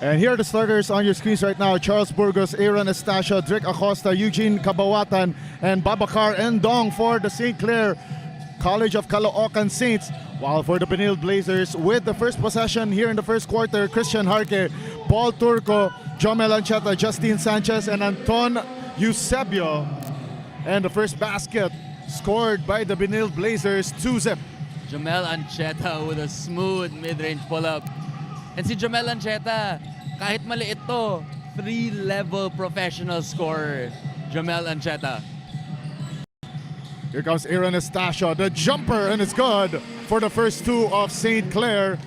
And here are the starters on your screens right now. Charles Burgos, Aaron Estacio, Drick Acosta, Eugene Cabawatan, and Babacar Endong for the St. Clair College of Caloocan Saints. While for the Benil Blazers, with the first possession here in the first quarter, Christian Harque, Paul Turco, Jomel Ancheta, Justin Sanchez, and Anton Eusebio. And the first basket scored by the Benil Blazers, 2-zip. Jomel Ancheta with a smooth mid-range pull-up. And si Jomel Ancheta, kahit maliit to, 3-level professional scorer, Jomel Ancheta. Here comes Aaron Estacio, the jumper, and it's good for the first two of St. Clair.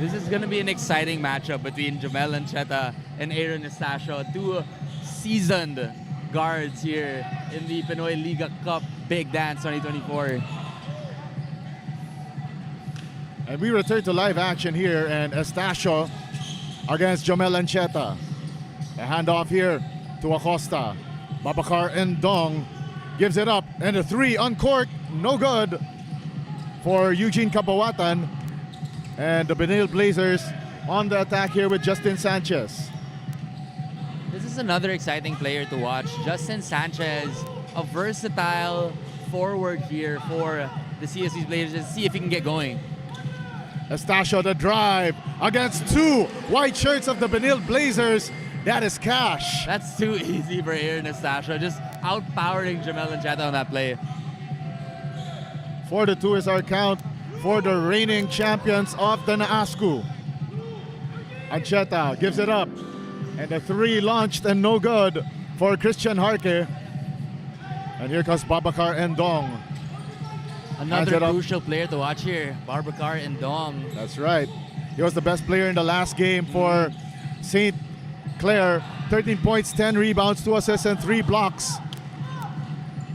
This is going to be an exciting matchup between Jomel Ancheta and Aaron Estacio, two seasoned guards here in the Pinoy Liga Cup Big Dance 2024. And we return to live action here, and Estacio against Jomel Ancheta. The handoff here to Acosta. Babacar Endong gives it up, and a three on court, no good for Eugene Cabawatan. And the Benil Blazers on the attack here with Justin Sanchez. This is another exciting player to watch. Justin Sanchez, a versatile forward here for the CSC Blazers. Let's see if he can get going. Estacio the drive against two white shirts of the Benil Blazers. That is cash. That's too easy for Aaron Estacio, just outpowering Jomel Ancheta on that play. 4-2 is our count for the reigning champions of the Naasku. Ancheta gives it up, and the three launched and no good for Christian Harque. And here comes Babacar Endong. Another crucial player to watch here, Babacar Endong. That's right. He was the best player in the last game for St. Clair. 13 points, 10 rebounds, 2 assists, and 3 blocks.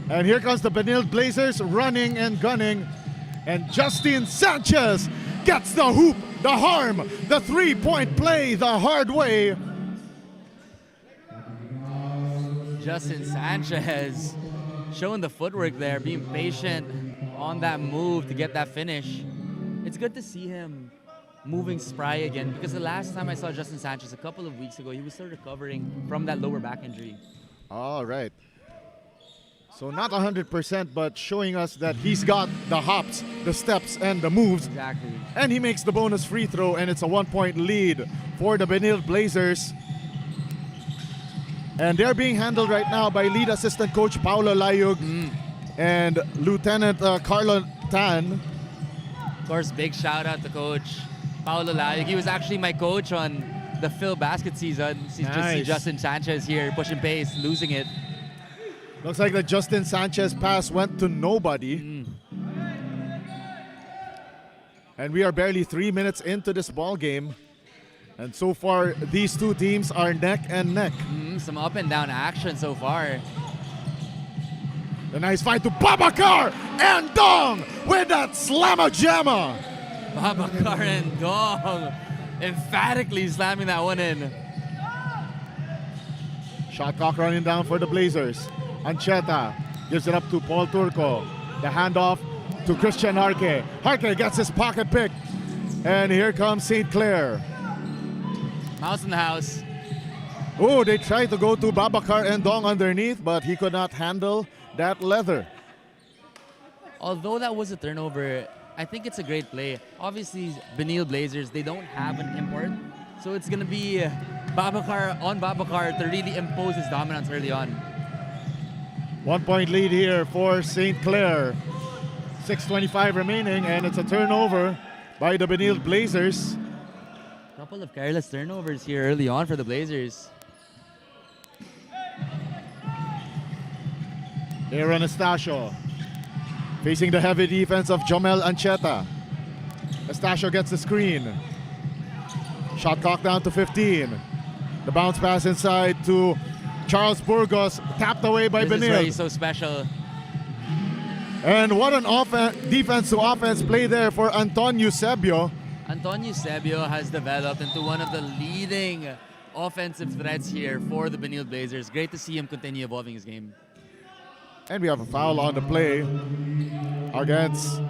And here comes the Benil Blazers running and gunning. And Justin Sanchez gets the hoop, the harm, the three-point play the hard way. Justin Sanchez showing the footwork there, being patient on that move to get that finish. It's good to see him moving spry again, because the last time I saw Justin Sanchez a couple of weeks ago, he was still recovering from that lower back injury. All right. So not 100%, but showing us that he's got the hops, the steps, and the moves. Exactly. And he makes the bonus free throw, and it's a 1-point lead for the Benil Blazers. And they're being handled right now by lead assistant coach Paulo Layug and Lieutenant Carlo Tan. Of course, big shout out to Coach Paulo Layug. He was actually my coach on the Phil basket season. Just see Justin Sanchez here pushing pace, losing it. Looks like the Justin Sanchez pass went to nobody. And we are barely 3 minutes into this ball game. And so far, these two teams are neck and neck. Some up and down action so far. A nice fight to Babacar Endong with that slamma-jamma. Babacar Endong emphatically slamming that one in. Shot clock running down for the Blazers. Ancheta gives it up to Paul Turco. The handoff to Christian Harque. Harque gets his pocket pick. And here comes St. Clair. Mouse in the house. Oh, they tried to go to Babacar Endong underneath, but he could not handle that leather. Although that was a turnover, I think it's a great play. Obviously, Benil Blazers, they don't have an import. So it's going to be Babacar on Babacar to really impose his dominance early on. 1-point lead here for St. Clair. 6:25 remaining, and it's a turnover by the Benil Blazers. Couple of careless turnovers here early on for the Blazers. Aaron Estacio facing the heavy defense of Jomel Ancheta. Estacio gets the screen. Shot clock down to 15. The bounce pass inside to Charles Burgos, tapped away by Benil. This is where he's so special. And what an defense to offense play there for Anton Eusebio. Anton Eusebio has developed into one of the leading offensive threats here for the Benil Blazers. Great to see him continue evolving his game. And we have a foul on the play against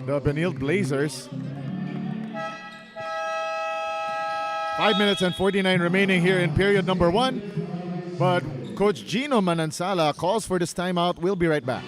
the Benil Blazers. 5 minutes and 49 remaining here in period number 1. But Coach Gino Manansala calls for this timeout. We'll be right back.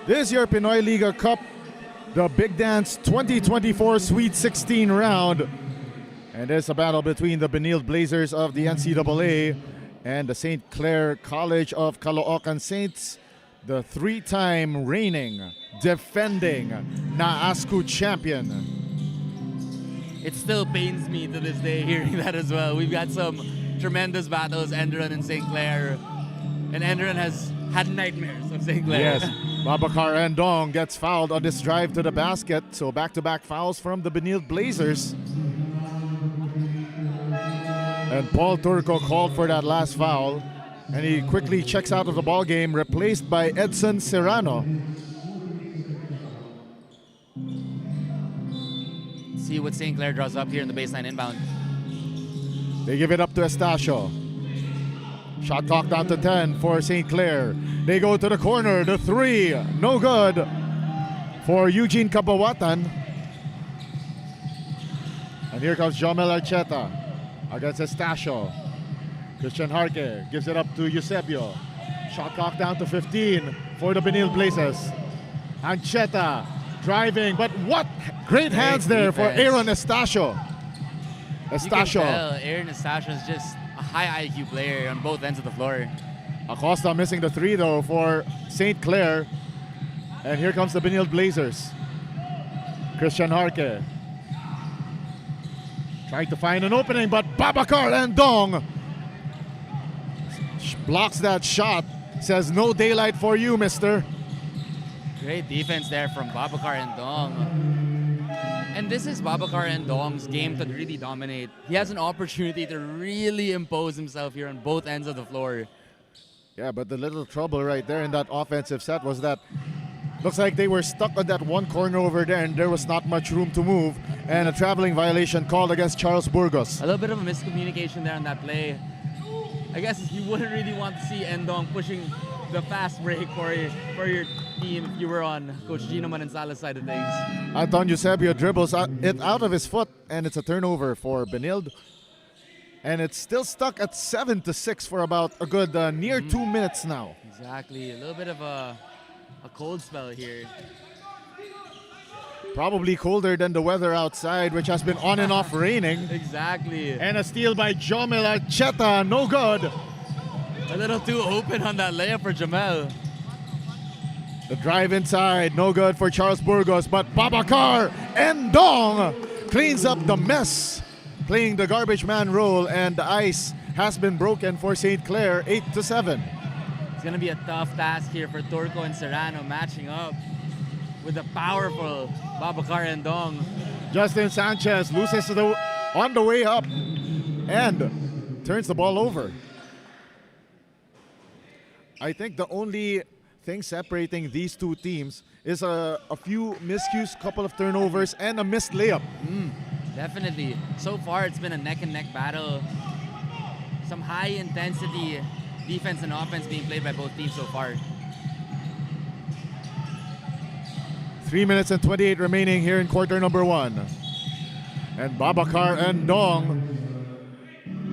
This is your Pinoy Liga Cup, the Big Dance 2024 Sweet 16 round. And there's a battle between the Benilde Blazers of the NCAA and the St. Clair College of Caloocan Saints, the 3-time reigning, defending NAASCU champion. It still pains me to this day hearing that as well. We've got some tremendous battles, Enderon and St. Clair. And Enderon has had nightmares of St. Clair. Yes, Babacar Endong gets fouled on this drive to the basket. So back-to-back fouls from the Benilde Blazers. And Paul Turco called for that last foul. And he quickly checks out of the ball game, replaced by Edson Serrano. See what St. Clair draws up here in the baseline inbound. They give it up to Estacio. Shot clock down to 10 for St. Clair. They go to the corner, the 3, no good for Eugene Cabawatan. And here comes Jomel Archeta against Estacio. Christian Harke gives it up to Eusebio. Shot clock down to 15 for the Benilde Blazers. Archeta driving, but what great hands there for Aaron Estacio. Estacio. You can tell Aaron Estacio is just a high IQ player on both ends of the floor. Acosta missing the 3 though for St. Clair. And here comes the Benilde Blazers. Christian Harke trying to find an opening, but Babacar Endong blocks that shot. Says no daylight for you, mister. Great defense there from Babacar Endong. And this is Babacar Endong's game to really dominate. He has an opportunity to really impose himself here on both ends of the floor. Yeah, but the little trouble right there in that offensive set was that looks like they were stuck on that one corner over there and there was not much room to move. And a traveling violation called against Charles Burgos. A little bit of a miscommunication there on that play. I guess you wouldn't really want to see Endong pushing the fast break for your team if you were on Coach Gino Manansala's side of things. Anton Eusebio dribbles it out of his foot and it's a turnover for Benilde. And it's still stuck at 7-6 for about a good near 2 minutes now. Exactly, a little bit of a cold spell here. Probably colder than the weather outside, which has been on and off raining. Exactly. And a steal by Jomel Archeta, no good. A little too open on that layup for Jamel. The drive inside, no good for Charles Burgos, but Babacar Endong cleans up the mess, playing the garbage man role, and the ice has been broken for St. Clair, 8-7. It's going to be a tough task here for Turco and Serrano matching up with the powerful Babacar Endong. Justin Sanchez loses on the way up and turns the ball over. I think the only thing separating these two teams is a few miscues, couple of turnovers, and a missed layup. Definitely. So far, it's been a neck-and-neck battle. Some high-intensity defense and offense being played by both teams so far. 3 minutes and 28 remaining here in quarter number 1. And Babacar Endong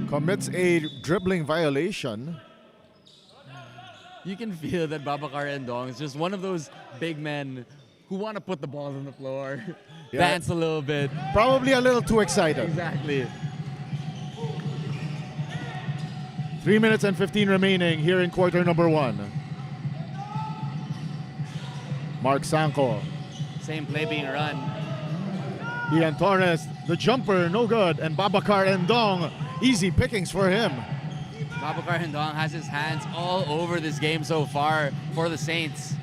commits a dribbling violation. You can feel that Babacar Endong is just one of those big men who want to put the ball on the floor, dance a little bit. Probably a little too excited. Exactly. 3 minutes and 15 remaining here in quarter number 1. Mark Sanko. Same play being run. Ian Torres, the jumper, no good. And Babacar Endong, easy pickings for him. Babacar Endong has his hands all over this game so far for the Saints.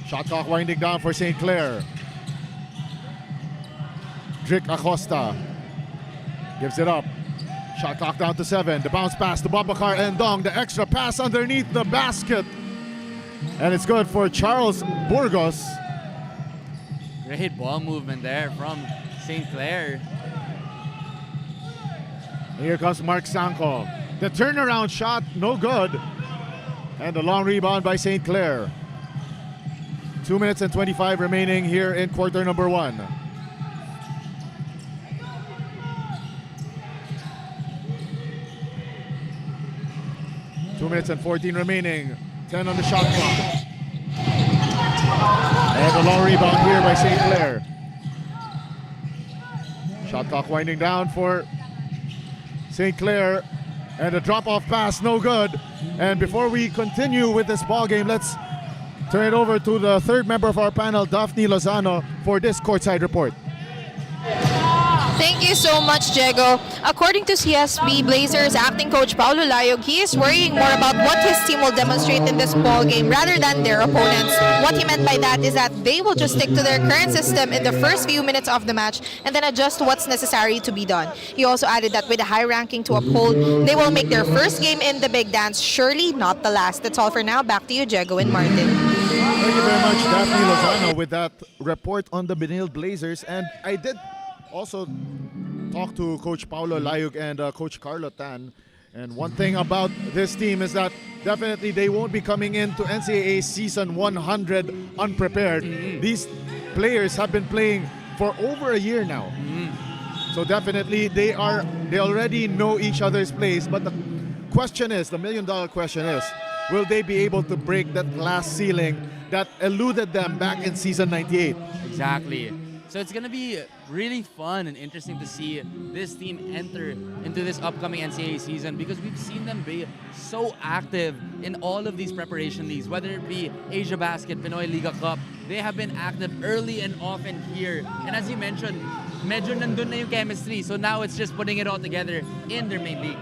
Shot clock winding down for St. Clair. Drick Acosta gives it up. Shot clock down to 7. The bounce pass to Babacar Endong. The extra pass underneath the basket. And it's good for Charles Burgos. Great ball movement there from St. Clair. Here comes Mark Sanko. The turnaround shot, no good. And the long rebound by St. Clair. 2 minutes and 25 remaining here in quarter number 1. Two minutes and 14 remaining. 10 on the shot clock. And a long rebound here by St. Clair. Shot clock winding down for St. Clair. And a drop-off pass, no good. And before we continue with this ball game, let's turn it over to the third member of our panel, Daphne Lozano, for this courtside report. Thank you so much, Diego. According to CSB Blazers acting coach Paulo Layog, he is worrying more about what his team will demonstrate in this ball game rather than their opponents. What he meant by that is that they will just stick to their current system in the first few minutes of the match and then adjust what's necessary to be done. He also added that with a high ranking to uphold, they will make their first game in the big dance, surely not the last. That's all for now. Back to you, Diego and Martin. Thank you very much, Daphne Lozano, with that report on the Benil Blazers. And I did also talk to Coach Paulo Layog and Coach Carlo Tan. And one thing about this team is that definitely they won't be coming into NCAA season 100 unprepared. These players have been playing for over a year now. So definitely they already know each other's plays. But the question is, the million-dollar question is, will they be able to break that glass ceiling that eluded them back in season 98? Exactly. So it's going to be really fun and interesting to see this team enter into this upcoming NCAA season because we've seen them be so active in all of these preparation leagues, whether it be Asia Basket, Pinoy Liga Cup. They have been active early and often here. And as you mentioned, medyo nandun na yung chemistry. So now it's just putting it all together in their main league.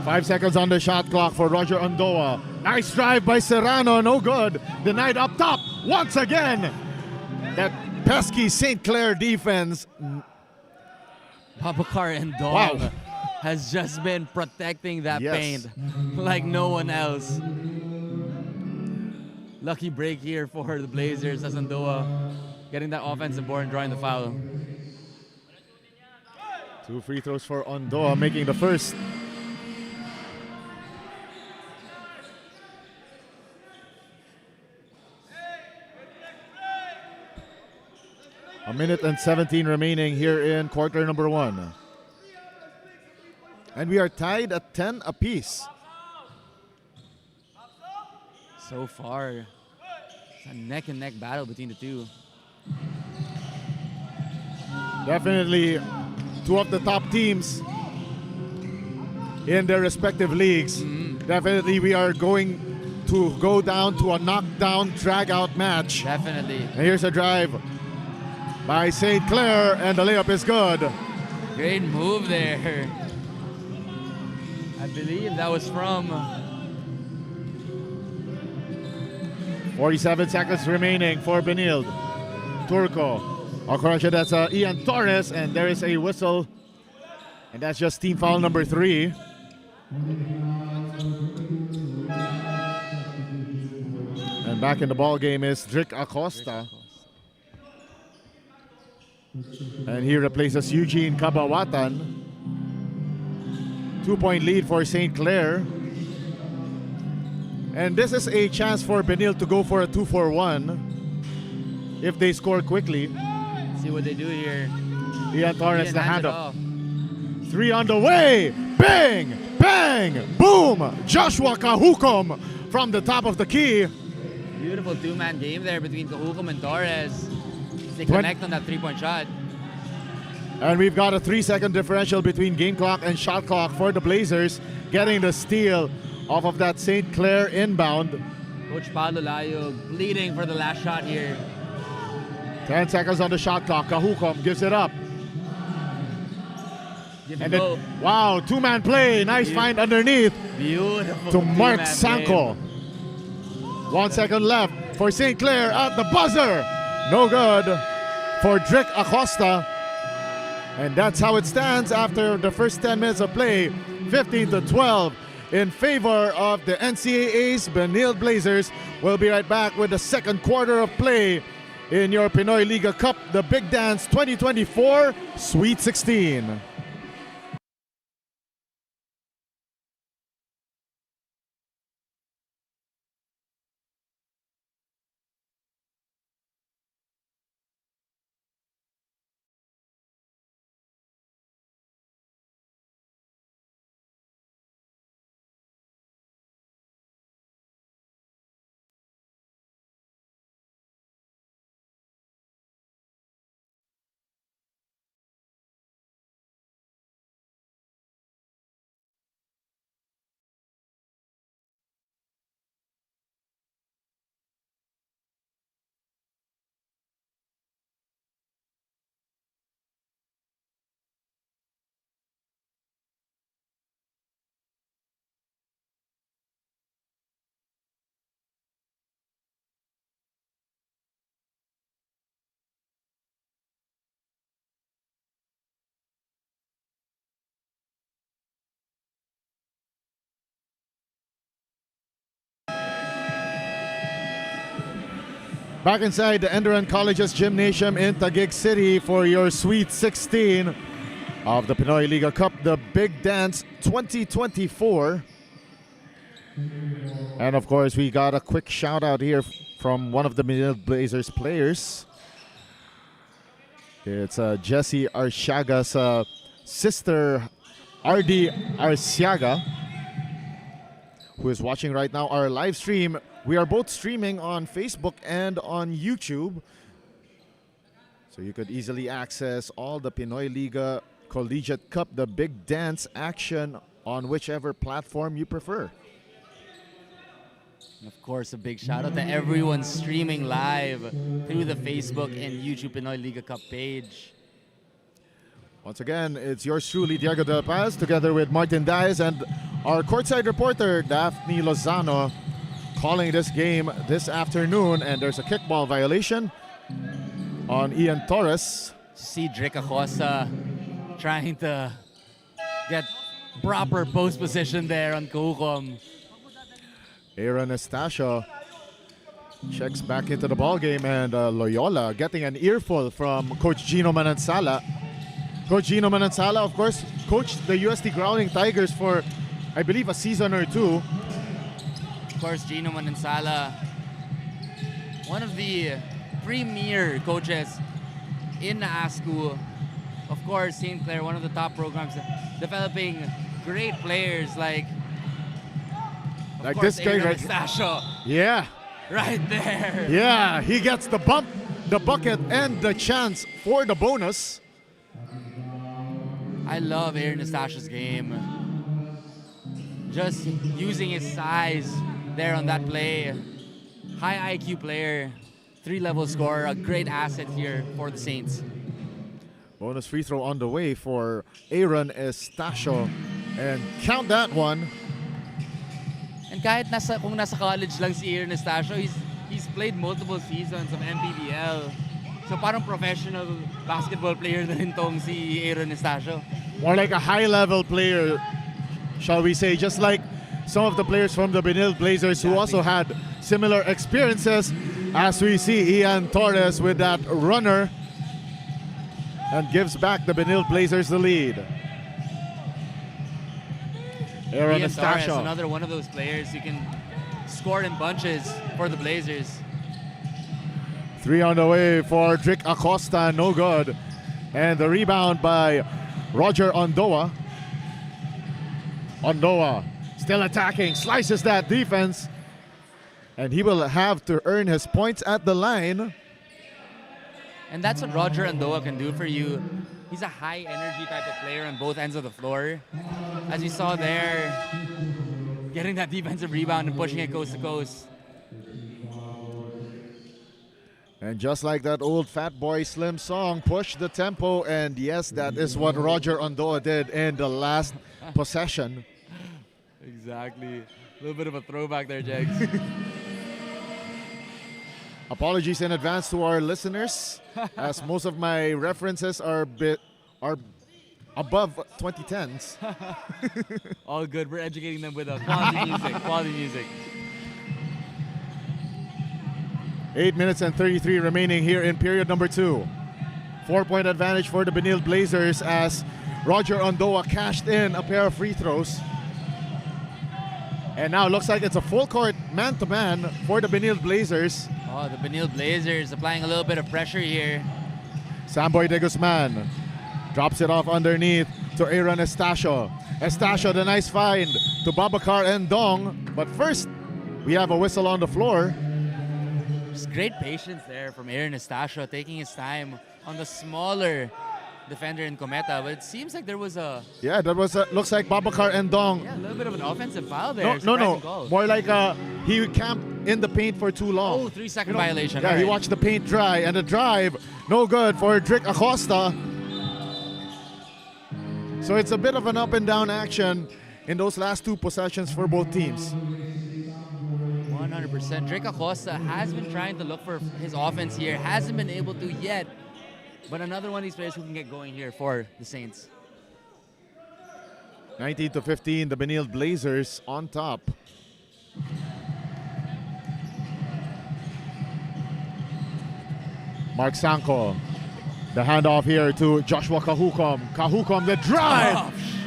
5 seconds on the shot clock for Roger Ondoa. Nice drive by Serrano, no good. Denied up top once again. That pesky St. Clair defense. Babacar Endong has just been protecting that paint like no one else. Lucky break here for the Blazers as Ondoa getting that offensive board and drawing the foul. 2 free throws for Ondoa, making the first. A minute and 17 remaining here in quarter number 1. And we are tied at 10 apiece. So far, it's a neck and neck battle between the two. Definitely two of the top teams in their respective leagues. Definitely we are going to go down to a knockdown, drag-out match. Definitely. And here's a drive by St. Clair, and the layup is good. Great move there. I believe that was from 47 seconds remaining for Benilde. Turco. Oh, correction, that's Ian Torres, and there is a whistle. And that's just team foul number 3. And back in the ball game is Drick Acosta. And he replaces Eugene Kabawatan. 2-point lead for St. Clair. And this is a chance for Benil to go for a 2-for-1 if they score quickly. See what they do here. Ian Torres, the Ian hands it handoff. off. 3 on the way. Bang! Bang! Boom! Joshua Kahukom from the top of the key. Beautiful two-man game there between Kahukom and Torres. They Twen- connect on that three-point shot. And we've got a 3-second differential between game clock and shot clock for the Blazers, getting the steal off of that St. Clair inbound. Coach Paulo Layo bleeding for the last shot here. 10 seconds on the shot clock. Kahukom gives it up. Give And and then, go. wow, two-man play. Nice find underneath Beautiful. to Mark two-man Sanko. play. 1 second left for St. Clair at the buzzer. No good for Drick Acosta. And that's how it stands after the first 10 minutes of play. 15-12 in favor of the NCAA's Benilde Blazers. We'll be right back with the second quarter of play in your Pinoy Liga Cup, the Big Dance 2024 Sweet 16. Back inside the Enderun College's Gymnasium in Taguig City for your Sweet 16 of the Pinoy Liga Cup, the Big Dance 2024. And of course, we got a quick shout out here from one of the Benilde Blazers players. It's Jessie Arciaga's sister, Ardi Arciaga, who is watching right now our live stream. We are both streaming on Facebook and on YouTube, so you could easily access all the Pinoy Liga Collegiate Cup, the Big Dance action on whichever platform you prefer. And of course, a big shout out to everyone streaming live through the Facebook and YouTube Pinoy Liga Cup page. Once again, it's yours truly, Diego Del Paz, together with Martin Diaz and our courtside reporter, Daphne Lozano, calling this game this afternoon. And there's a kickball violation on Ian Torres. See Drick Acosta trying to get proper post position there on Kahukom. Aaron Estacio checks back into the ball game, and Loyola getting an earful from Coach Gino Manansala. Coach Gino Manansala, of course, coached the UST Growling Tigers for, I believe, a season or two. Of course, Gino Manansala, one of the premier coaches in the ASCU. Of course, St. Clair, one of the top programs, developing great players like This guy right Estacio, Yeah, right there. yeah, he gets the bump, the bucket, and the chance for the bonus. I love Aaron Estacio's game. Just using his size there on that play. High IQ player, 3-level scorer, a great asset here for the Saints. Bonus free throw on the way for Aaron Estacio. And count that one. And kahit kung nasa college lang si Aaron Estacio, he's played multiple seasons of MPBL. So parang professional basketball player na rin tong si Aaron Estacio. More like a high-level player, shall we say, just like some of the players from the Benilde Blazers who also had similar experiences, as we see Ian Torres with that runner and gives back the Benilde Blazers the lead. Aaron Ian Torres, Estacio. another one of those players who can score in bunches for the Blazers. 3 on the way for Drick Acosta, no good. And the rebound by Roger Ondoa. Ondoa still attacking, slices that defense. And he will have to earn his points at the line. And that's what Roger Ondoa can do for you. He's a high energy type of player on both ends of the floor. As you saw there, getting that defensive rebound and pushing it coast to coast. And just like that old Fat Boy Slim song, push the tempo. And yes, that is what Roger Ondoa did in the last possession. Exactly. A little bit of a throwback there, Jegs. Apologies in advance to our listeners, as most of my references are above 2010s. All good. We're educating them with quality music. Quality music. 8 minutes and 33 remaining here in period number 2. 4-point advantage for the Benil Blazers as Roger Ondoa cashed in a pair of free throws. And now it looks like it's a full court man-to-man for the Benil Blazers. Oh, the Benil Blazers applying a little bit of pressure here. Samboy de Guzman drops it off underneath to Aaron Estacio. Estacio, the nice find to Babacar and Dong. But first, we have a whistle on the floor. Just great patience there from Aaron Estacio, taking his time on the smaller defender in Cometa. But it seems like there was a... Yeah, that was looks like Babacar and Dong. Yeah, a little bit of an offensive foul there. No. Goal. More like he camped in the paint for too long. Oh, 3-second violation. Yeah, All he right. watched the paint dry, and the drive, no good for Drick Acosta. So it's a bit of an up and down action in those last two possessions for both teams. 100%. Drake Acosta has been trying to look for his offense here. Hasn't been able to yet. But another one of these players who can get going here for the Saints. 19-15, the Benil Blazers on top. Mark Sanko, the handoff here to Joshua Kahukom. Kahukom, the drive,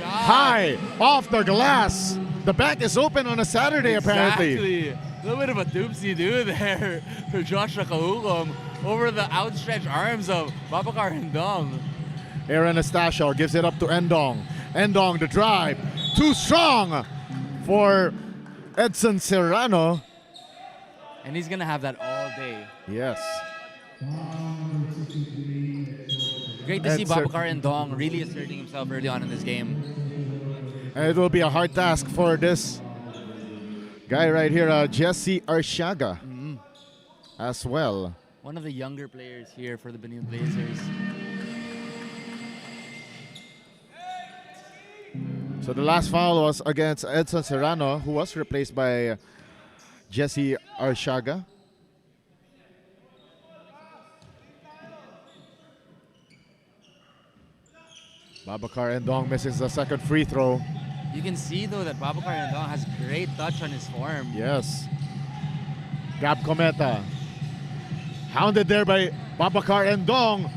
high, off the glass. The back is open on a Saturday, apparently. Exactly. A little bit of a doopsie-doo there for Joshua Kahukom over the outstretched arms of Babacar and Dong. Aaron Estacio gives it up to Endong. Endong, the drive, too strong for Edson Serrano. And he's going to have that all day. Yes. Great to see Babacar and Dong really asserting himself early on in this game. And it will be a hard task for this guy right here, Jesse Arciaga, as well. One of the younger players here for the Benil Blazers. So the last foul was against Edson Serrano, who was replaced by Jesse Arciaga. Babacar and Dong misses the second free throw. You can see, though, that Babacar and Dong has great touch on his form. Yes. Gab Cometa. Hounded there by Babacar and Dong.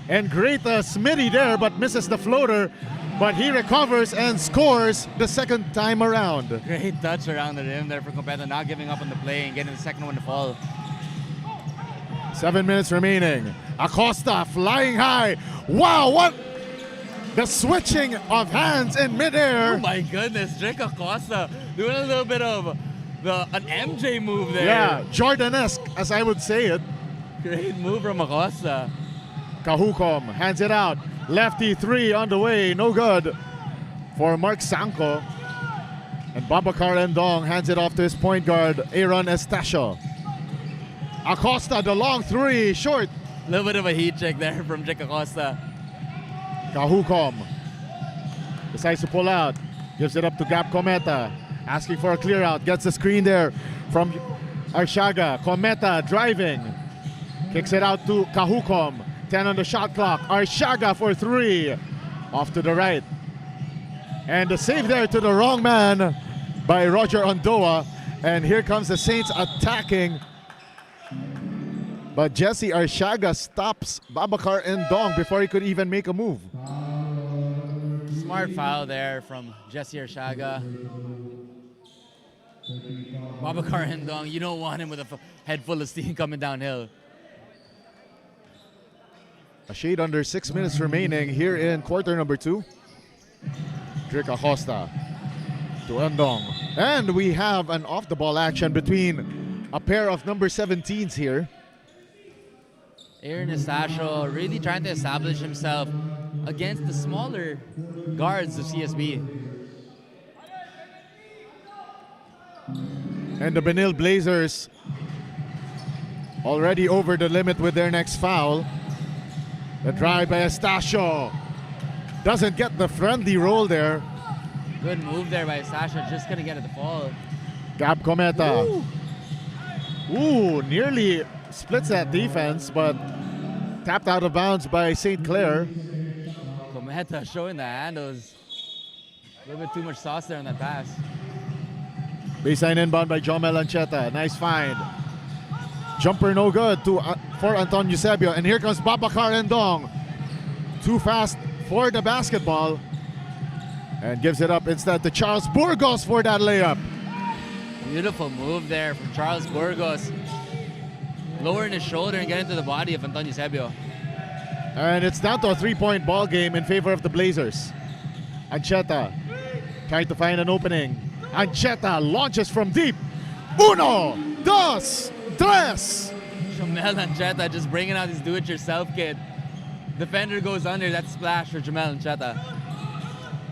And great Smitty there, but misses the floater. But he recovers and scores the second time around. Great touch around the rim there for Competa, not giving up on the play and getting the second one to fall. 7 minutes remaining. Acosta flying high. Wow, what? The switching of hands in midair. Oh my goodness, Drake Acosta doing a little bit of an MJ move there. Yeah, Jordan-esque, as I would say it. Great move from Acosta. Kahukom hands it out. Lefty three on the way, no good for Mark Sanko. And Babacar and Dong hands it off to his point guard, Aaron Estacio. Acosta, the long three, short. A little bit of a heat check there from Drake Acosta. Kahukom decides to pull out, gives it up to Gab Cometa, asking for a clear out, gets the screen there from Arciaga. Cometa driving, kicks it out to Kahukom. 10 on the shot clock. Arciaga for three, off to the right. And the save there to the wrong man by Roger Ondoa. And here comes the Saints attacking. But Jesse Arciaga stops Babacar and Dong before he could even make a move. Smart foul there from Jesse Arciaga. Babacar and Dong, you don't want him with a head full of steam coming downhill. A shade under 6 minutes remaining here in quarter number 2. Drake Acosta to Endong. And we have an off-the-ball action between a pair of number 17s here. Aaron Estasio really trying to establish himself against the smaller guards of CSB. And the Benil Blazers already over the limit with their next foul. The drive by Estasio doesn't get the friendly roll there. Good move there by Estasio, just gonna get it to fall. Gab Cometa. Ooh, nearly splits that defense, but tapped out of bounds by St. Clair. Cometa showing the handles. A little bit too much sauce there on that pass. Baseline inbound by Jomel Ancheta. Nice find. Jumper no good for Anton Eusebio. And here comes Babacar Endong. Too fast for the basketball. And gives it up instead to Charles Burgos for that layup. Beautiful move there from Charles Burgos. Lowering his shoulder and getting to the body of Anton Eusebio. And it's down to a 3-point ball game in favor of the Blazers. Ancheta trying to find an opening. Ancheta launches from deep. Uno, dos, tres. Jamel Ancheta just bringing out his do-it-yourself kit. Defender goes under, that splash for Jamel Ancheta.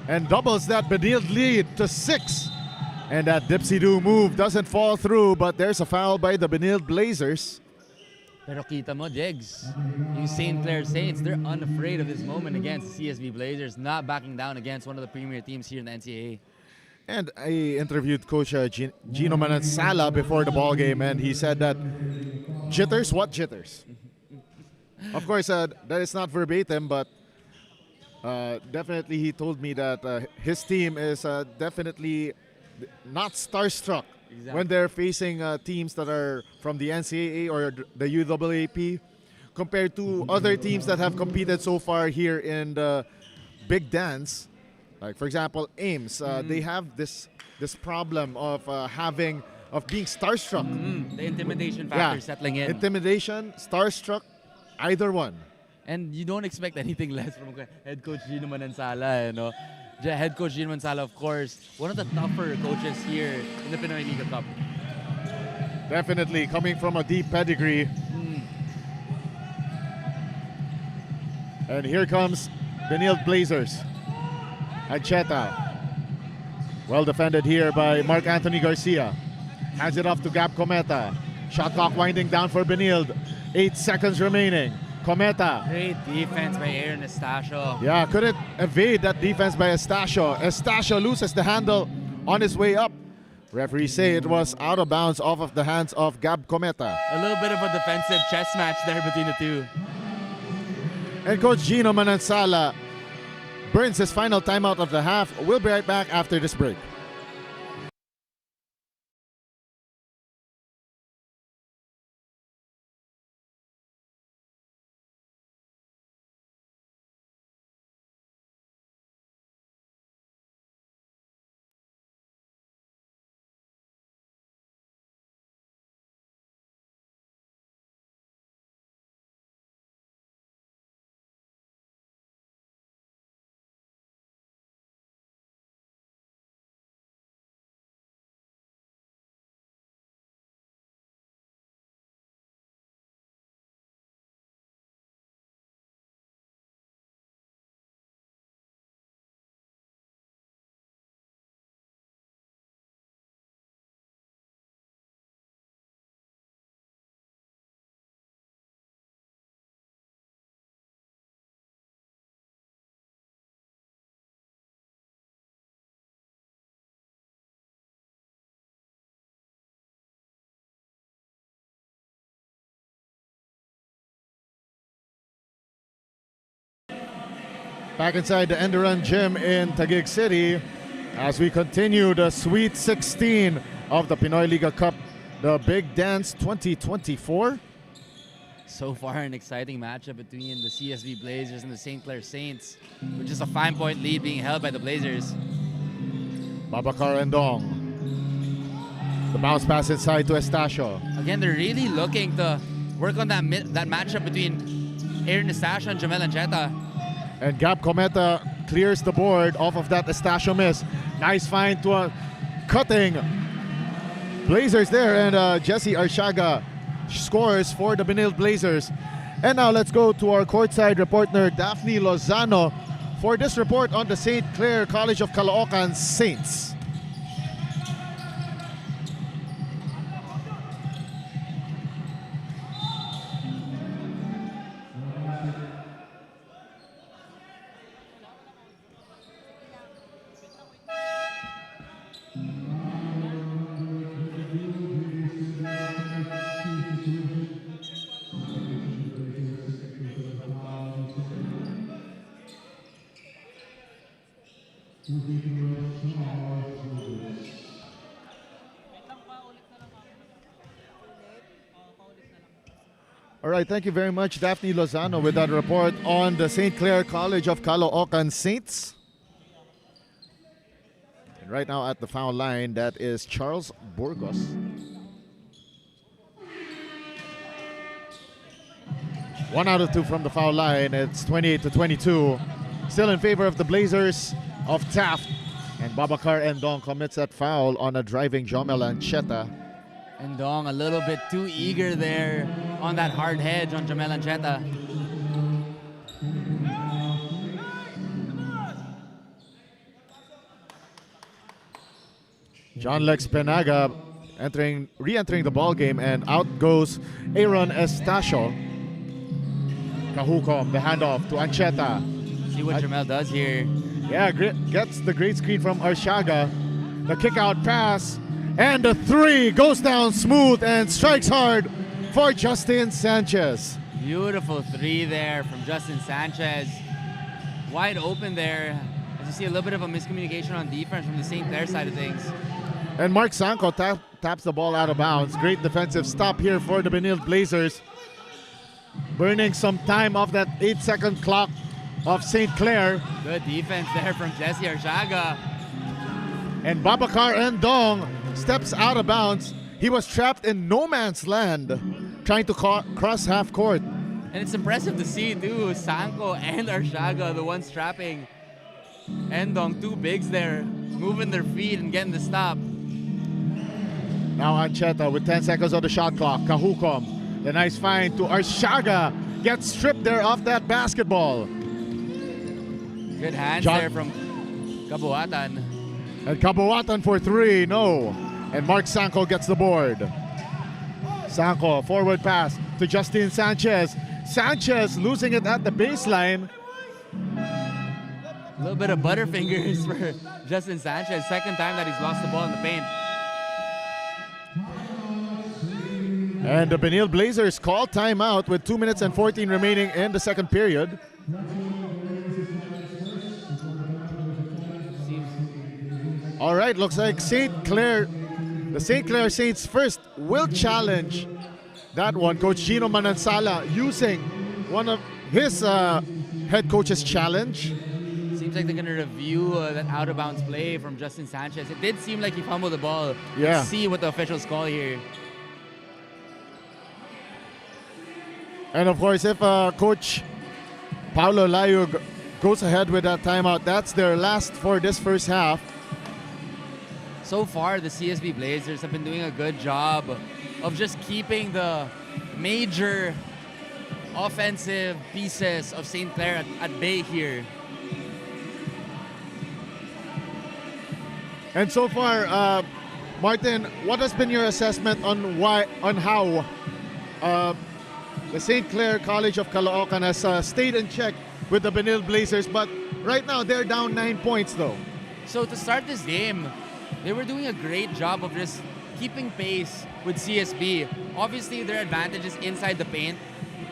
And doubles that Benil lead to 6. And that dipsy-do move doesn't fall through, but there's a foul by the Benil Blazers. Pero kita mo, Jigs, yung St. Clair Saints, they're unafraid of this moment against the CSB Blazers, not backing down against one of the premier teams here in the NCAA. And I interviewed Coach Gino Manansala before the ball game, and he said that jitters, what jitters? Of course, that is not verbatim, but definitely he told me that his team is definitely not starstruck when they're facing teams that are from the NCAA or the UAAP compared to other teams that have competed so far here in the Big Dance. Like for example, Ames, they have this problem of being starstruck. The intimidation factor settling in. Intimidation, starstruck, either one. And you don't expect anything less from head coach Gino Manansala, you know. Head coach Gino Manansala, of course, one of the tougher coaches here in the Pinoy Liga Cup. Definitely coming from a deep pedigree. And here comes Benil Blazers. Ancheta. Well defended here by Mark Anthony Garcia. Hands it off to Gab Cometa. Shot clock winding down for Benil. 8 seconds remaining. Cometa. Great defense by Aaron Estasio. Yeah, couldn't evade that defense by Estasio. Estasio loses the handle on his way up. Referees say it was out of bounds off of the hands of Gab Cometa. A little bit of a defensive chess match there between the two. And Coach Gino Manansala burns his final timeout of the half. We'll be right back after this break. Back inside the Enduran Gym in Taguig City as we continue the Sweet 16 of the Pinoy Liga Cup, the Big Dance 2024. So far, an exciting matchup between the CSB Blazers and the St. Clair Saints, which is a 5-point lead being held by the Blazers. Babacar Endong. The bounce pass inside to Estasio. Again, they're really looking to work on that matchup between Aaron Estasio and Jamel Ancheta. And Gab Cometa clears the board off of that Estacio miss. Nice find to a cutting Blazers there, and Jesse Arciaga scores for the Benil Blazers. And now let's go to our courtside reporter Daphne Lozano for this report on the St. Clair College of Caloocan Saints. All right, thank you very much, Daphne Lozano, with that report on the St. Clair College of Caloocan Saints. And right now at the foul line, that is Charles Burgos. One out of two from the foul line. It's 28-22. Still in favor of the Blazers of Taft. And Babacar Endong commits that foul on a driving Jomel Ancheta. Endong a little bit too eager there on that hard hedge on Jamel Ancheta. John Lex Penaga re-entering the ball game, and out goes Aaron Estacio. Kahukom, the handoff to Ancheta. See what Jamel does here. Yeah, gets the great screen from Arciaga. The kick out pass, and the three goes down smooth and strikes hard for Justin Sanchez. Beautiful three there from Justin Sanchez. Wide open there. As you see, a little bit of a miscommunication on defense from the St. Clair side of things. And Mark Sanko taps the ball out of bounds. Great defensive stop here for the Benil Blazers. Burning some time off that 8-second clock of St. Clair. Good defense there from Jesse Arciaga. And Babacar Endong steps out of bounds. He was trapped in no man's land trying to cross half court. And it's impressive to see too, Sanko and Arciaga, the ones trapping Endong, two bigs there, moving their feet and getting the stop. Now Ancheta with 10 seconds on the shot clock. Kahukom, the nice find to Arciaga. Gets stripped there off that basketball. Good hands there from Kabuatan. And Kabuatan for three, no. And Mark Sanko gets the board. Sanko, forward pass to Justin Sanchez. Sanchez losing it at the baseline. A little bit of butterfingers for Justin Sanchez. Second time that he's lost the ball in the paint. And the Benil Blazers call timeout with 2 minutes and 14 remaining in the second period. All right, looks like the St. Clair Saints first will challenge that one. Coach Gino Manansala using one of his head coach's challenge. Seems like they're going to review that out-of-bounds play from Justin Sanchez. It did seem like he fumbled the ball. Yeah. Let's see what the officials call here. And of course, if Coach Paulo Layo goes ahead with that timeout, that's their last for this first half. So far, the CSB Blazers have been doing a good job of just keeping the major offensive pieces of St. Clair at bay here. And so far, Martin, what has been your assessment on how the St. Clair College of Caloocan has stayed in check with the Benil Blazers, but right now they're down 9 points though. So to start this game, they were doing a great job of just keeping pace with CSB. Obviously, their advantage is inside the paint.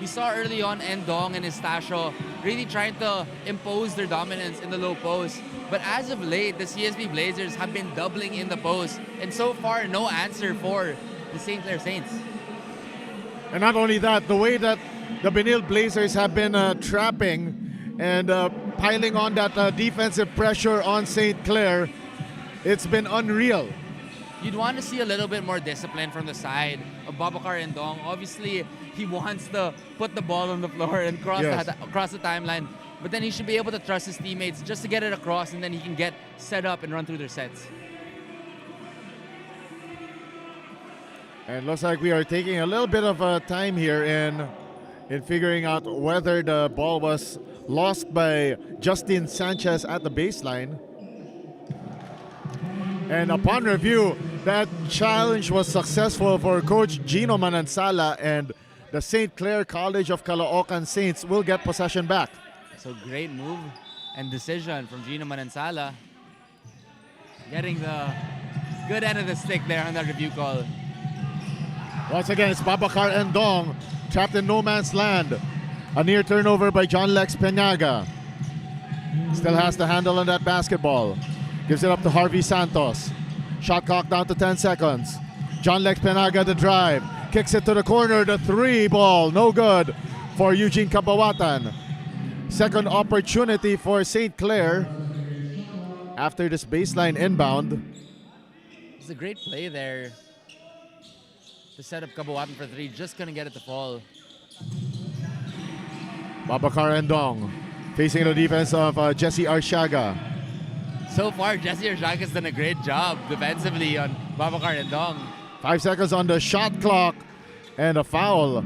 We saw early on Endong and Estacio really trying to impose their dominance in the low post. But as of late, the CSB Blazers have been doubling in the post. And so far, no answer for the St. Clair Saints. And not only that, the way that the Benil Blazers have been trapping and piling on that defensive pressure on St. Clair, it's been unreal. You'd want to see a little bit more discipline from the side of Babacar Endong. Obviously, he wants to put the ball on the floor and cross the timeline. but then he should be able to trust his teammates just to get it across, and then he can get set up and run through their sets. And looks like we are taking a little bit of time here in figuring out whether the ball was lost by Justin Sanchez at the baseline. And upon review, that challenge was successful for Coach Gino Manansala, and the St. Clair College of Caloocan Saints will get possession back. So great move and decision from Gino Manansala. Getting the good end of the stick there on that review call. Once again, it's Babacar Endong trapped in no man's land. A near turnover by John Lex Peñaga. Still has the handle on that basketball. Gives it up to Harvey Santos. Shot clock down to 10 seconds. John Lex Peñaga the drive. Kicks it to the corner. The three ball. No good for Eugene Cabawatan. Second opportunity for St. Clair after this baseline inbound. It's a great play there to set up Cabawatan for three. Just couldn't get it to fall. Babacar Endong facing the defense of Jesse Arciaga. So far, Jesse Arciaga's done a great job defensively on Babacar Endong. 5 seconds on the shot clock, and a foul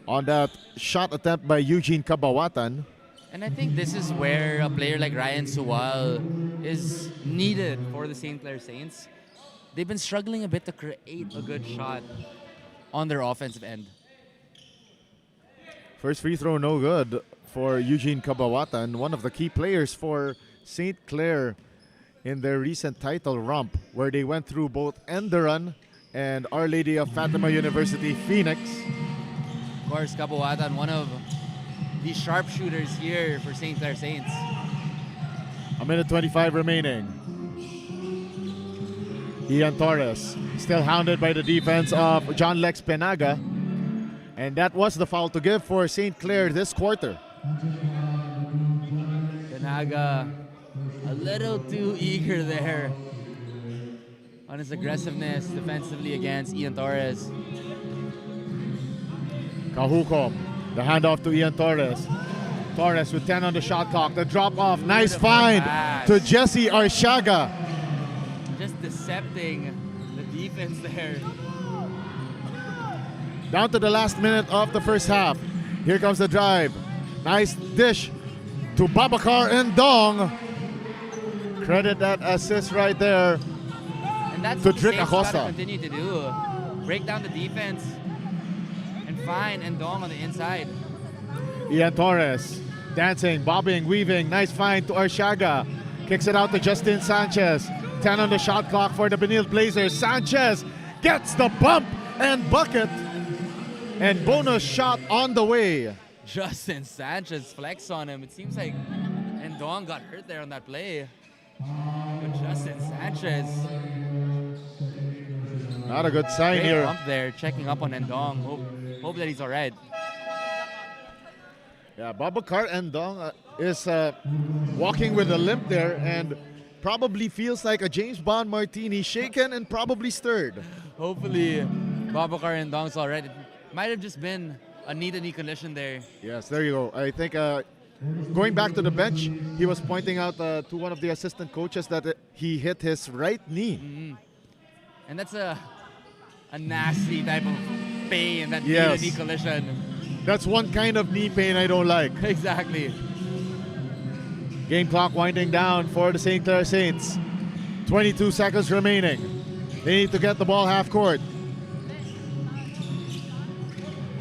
on that shot attempt by Eugene Cabawatan. And I think this is where a player like Ryan Sual is needed for the St. Clair Saints. They've been struggling a bit to create a good shot on their offensive end. First free throw no good for Eugene Cabawatan, one of the key players for St. Clair in their recent title romp, where they went through both Enderun and Our Lady of Fatima University Phoenix. Of course, Cabawatan, one of the sharpshooters here for St. Clair Saints. A minute 25 remaining. Ian Torres still hounded by the defense of John Lex Peñaga. And that was the foul to give for St. Clair this quarter. Peñaga a little too eager there on his aggressiveness defensively against Ian Torres. Kahukom, the handoff to Ian Torres. Torres with 10 on the shot clock. The drop off, nice Beautiful find pass. to Jesse Arciaga. Just decepting the defense there. Down to the last minute of the first half. Here comes the drive. Nice dish to Babacar Endong. Credit that assist right there. And that's To what the Drick Saints gotta Acosta. continue to do. Break down the defense and find Endong on the inside. Ian Torres dancing, bobbing, weaving. Nice find to Arciaga. Kicks it out to Justin Sanchez. 10 on the shot clock for the Benil Blazers. Sanchez gets the bump and bucket. And bonus shot on the way. Justin Sanchez flex on him. It seems like Endong got hurt there on that play. But Justin Sanchez, Not a good sign great here. bump there, checking up on Endong. Hope that he's all right. Yeah, Babacar Endong is walking with a limp there and probably feels like a James Bond martini, shaken and probably stirred. Hopefully, Babacar Endong's all right. It might have just been a knee-to-knee collision there. Yes, there you go. I think going back to the bench, he was pointing out to one of the assistant coaches that he hit his right knee. And that's a nasty type of pain, that Yes. knee-to-knee collision. That's one kind of knee pain I don't like. Exactly. Game clock winding down for the St. Clair Saints. 22 seconds remaining. They need to get the ball half court.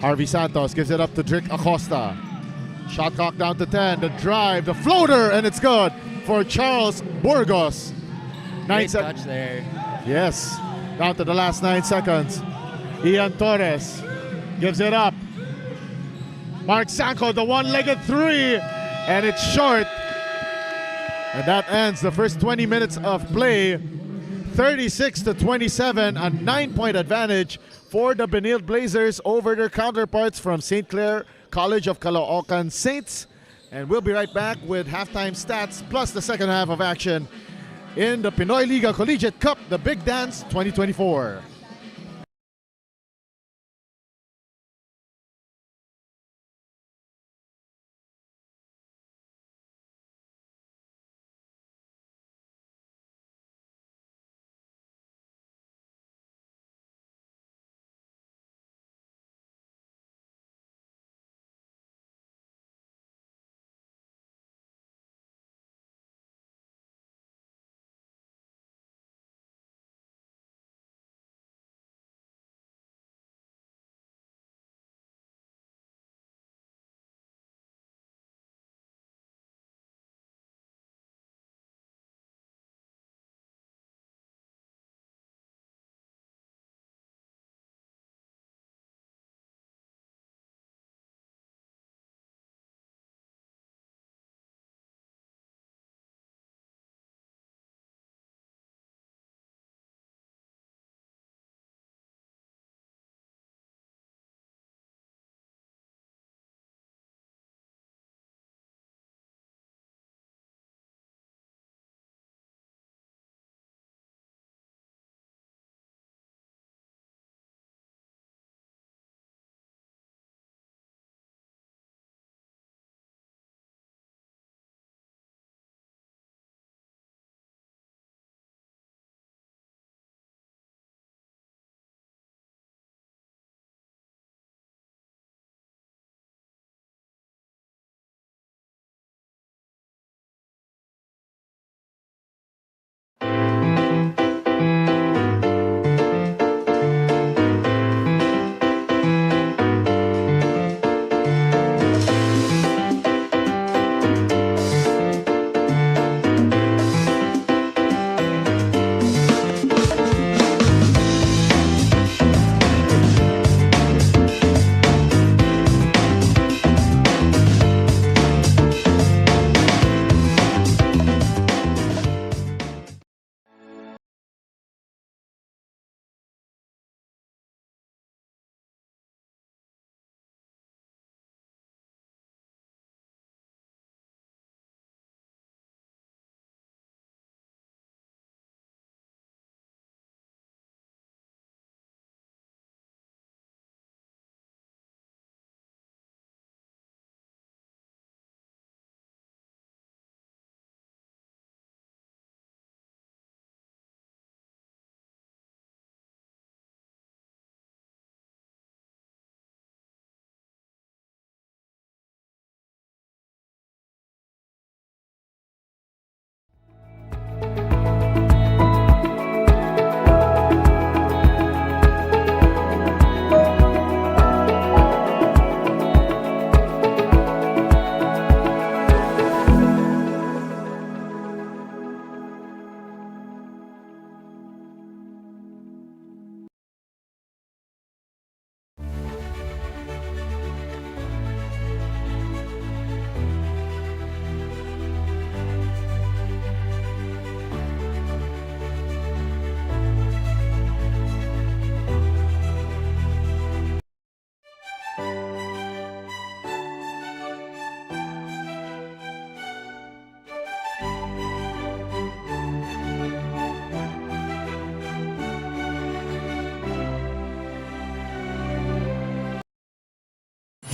Harvey Santos gives it up to Drick Acosta. Shot clock down to 10. The drive, the floater, and it's good for Charles Burgos. Great touch there. Yes, down to the last 9 seconds. Ian Torres gives it up. Mark Sanko, the one-legged three, and it's short. And that ends the first 20 minutes of play. 36-27, a 9-point advantage for the Benil Blazers over their counterparts from St. Clair College of Caloocan Saints. And we'll be right back with halftime stats plus the second half of action in the Pinoy Liga Collegiate Cup, the Big Dance 2024.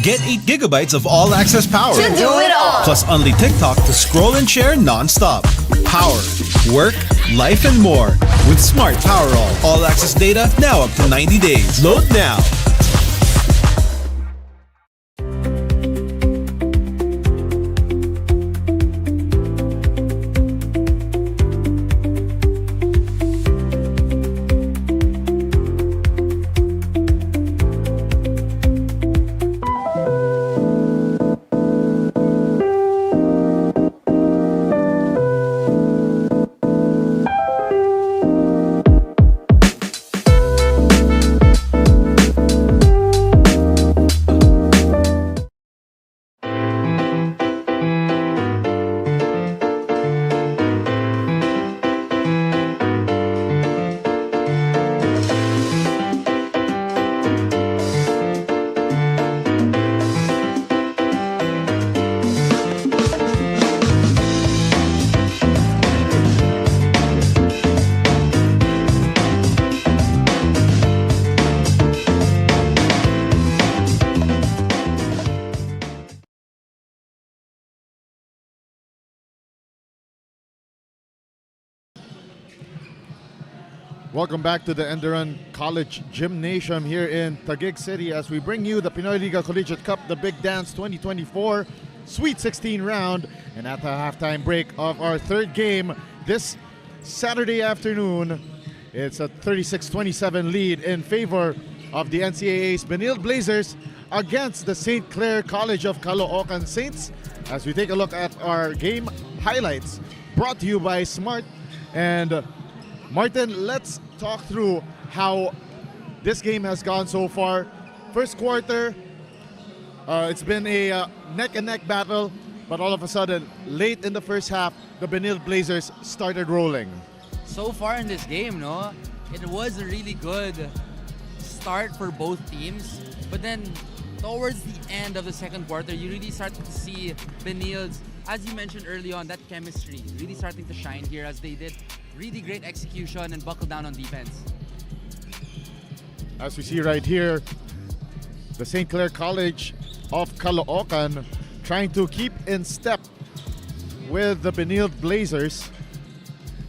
Get 8 gigabytes of all-access power. To do it all. Plus only TikTok to scroll and share non-stop. Power, work, life, and more. With Smart Power all-access data now up to 90 days. Load now. Welcome back to the Enderun College Gymnasium here in Taguig City as we bring you the Pinoy Liga Collegiate Cup, the Big Dance 2024 Sweet 16 round. And at the halftime break of our third game this Saturday afternoon, it's a 36-27 lead in favor of the NCAA's Benilde Blazers against the St. Clair College of Caloocan Saints. As we take a look at our game highlights brought to you by Smart. And Martin, let's talk through how this game has gone so far. First quarter, it's been a neck-and-neck battle, but all of a sudden, late in the first half, the Benilde Blazers started rolling. So far in this game, no, it was a really good start for both teams. But then, towards the end of the second quarter, you really started to see Benilde's, as you mentioned early on, that chemistry really starting to shine here as they did really great execution and buckle down on defense. As we see right here, the St. Clair College of Caloocan trying to keep in step with the Benilde Blazers.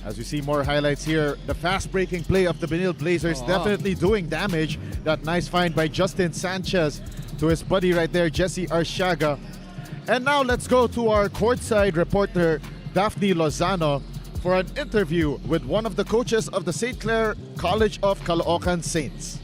As we see more highlights here, the fast-breaking play of the Benilde Blazers definitely doing damage. That nice find by Justin Sanchez to his buddy right there, Jesse Arciaga. And now let's go to our courtside reporter, Daphne Lozano, for an interview with one of the coaches of the St. Clair College of Caloocan Saints.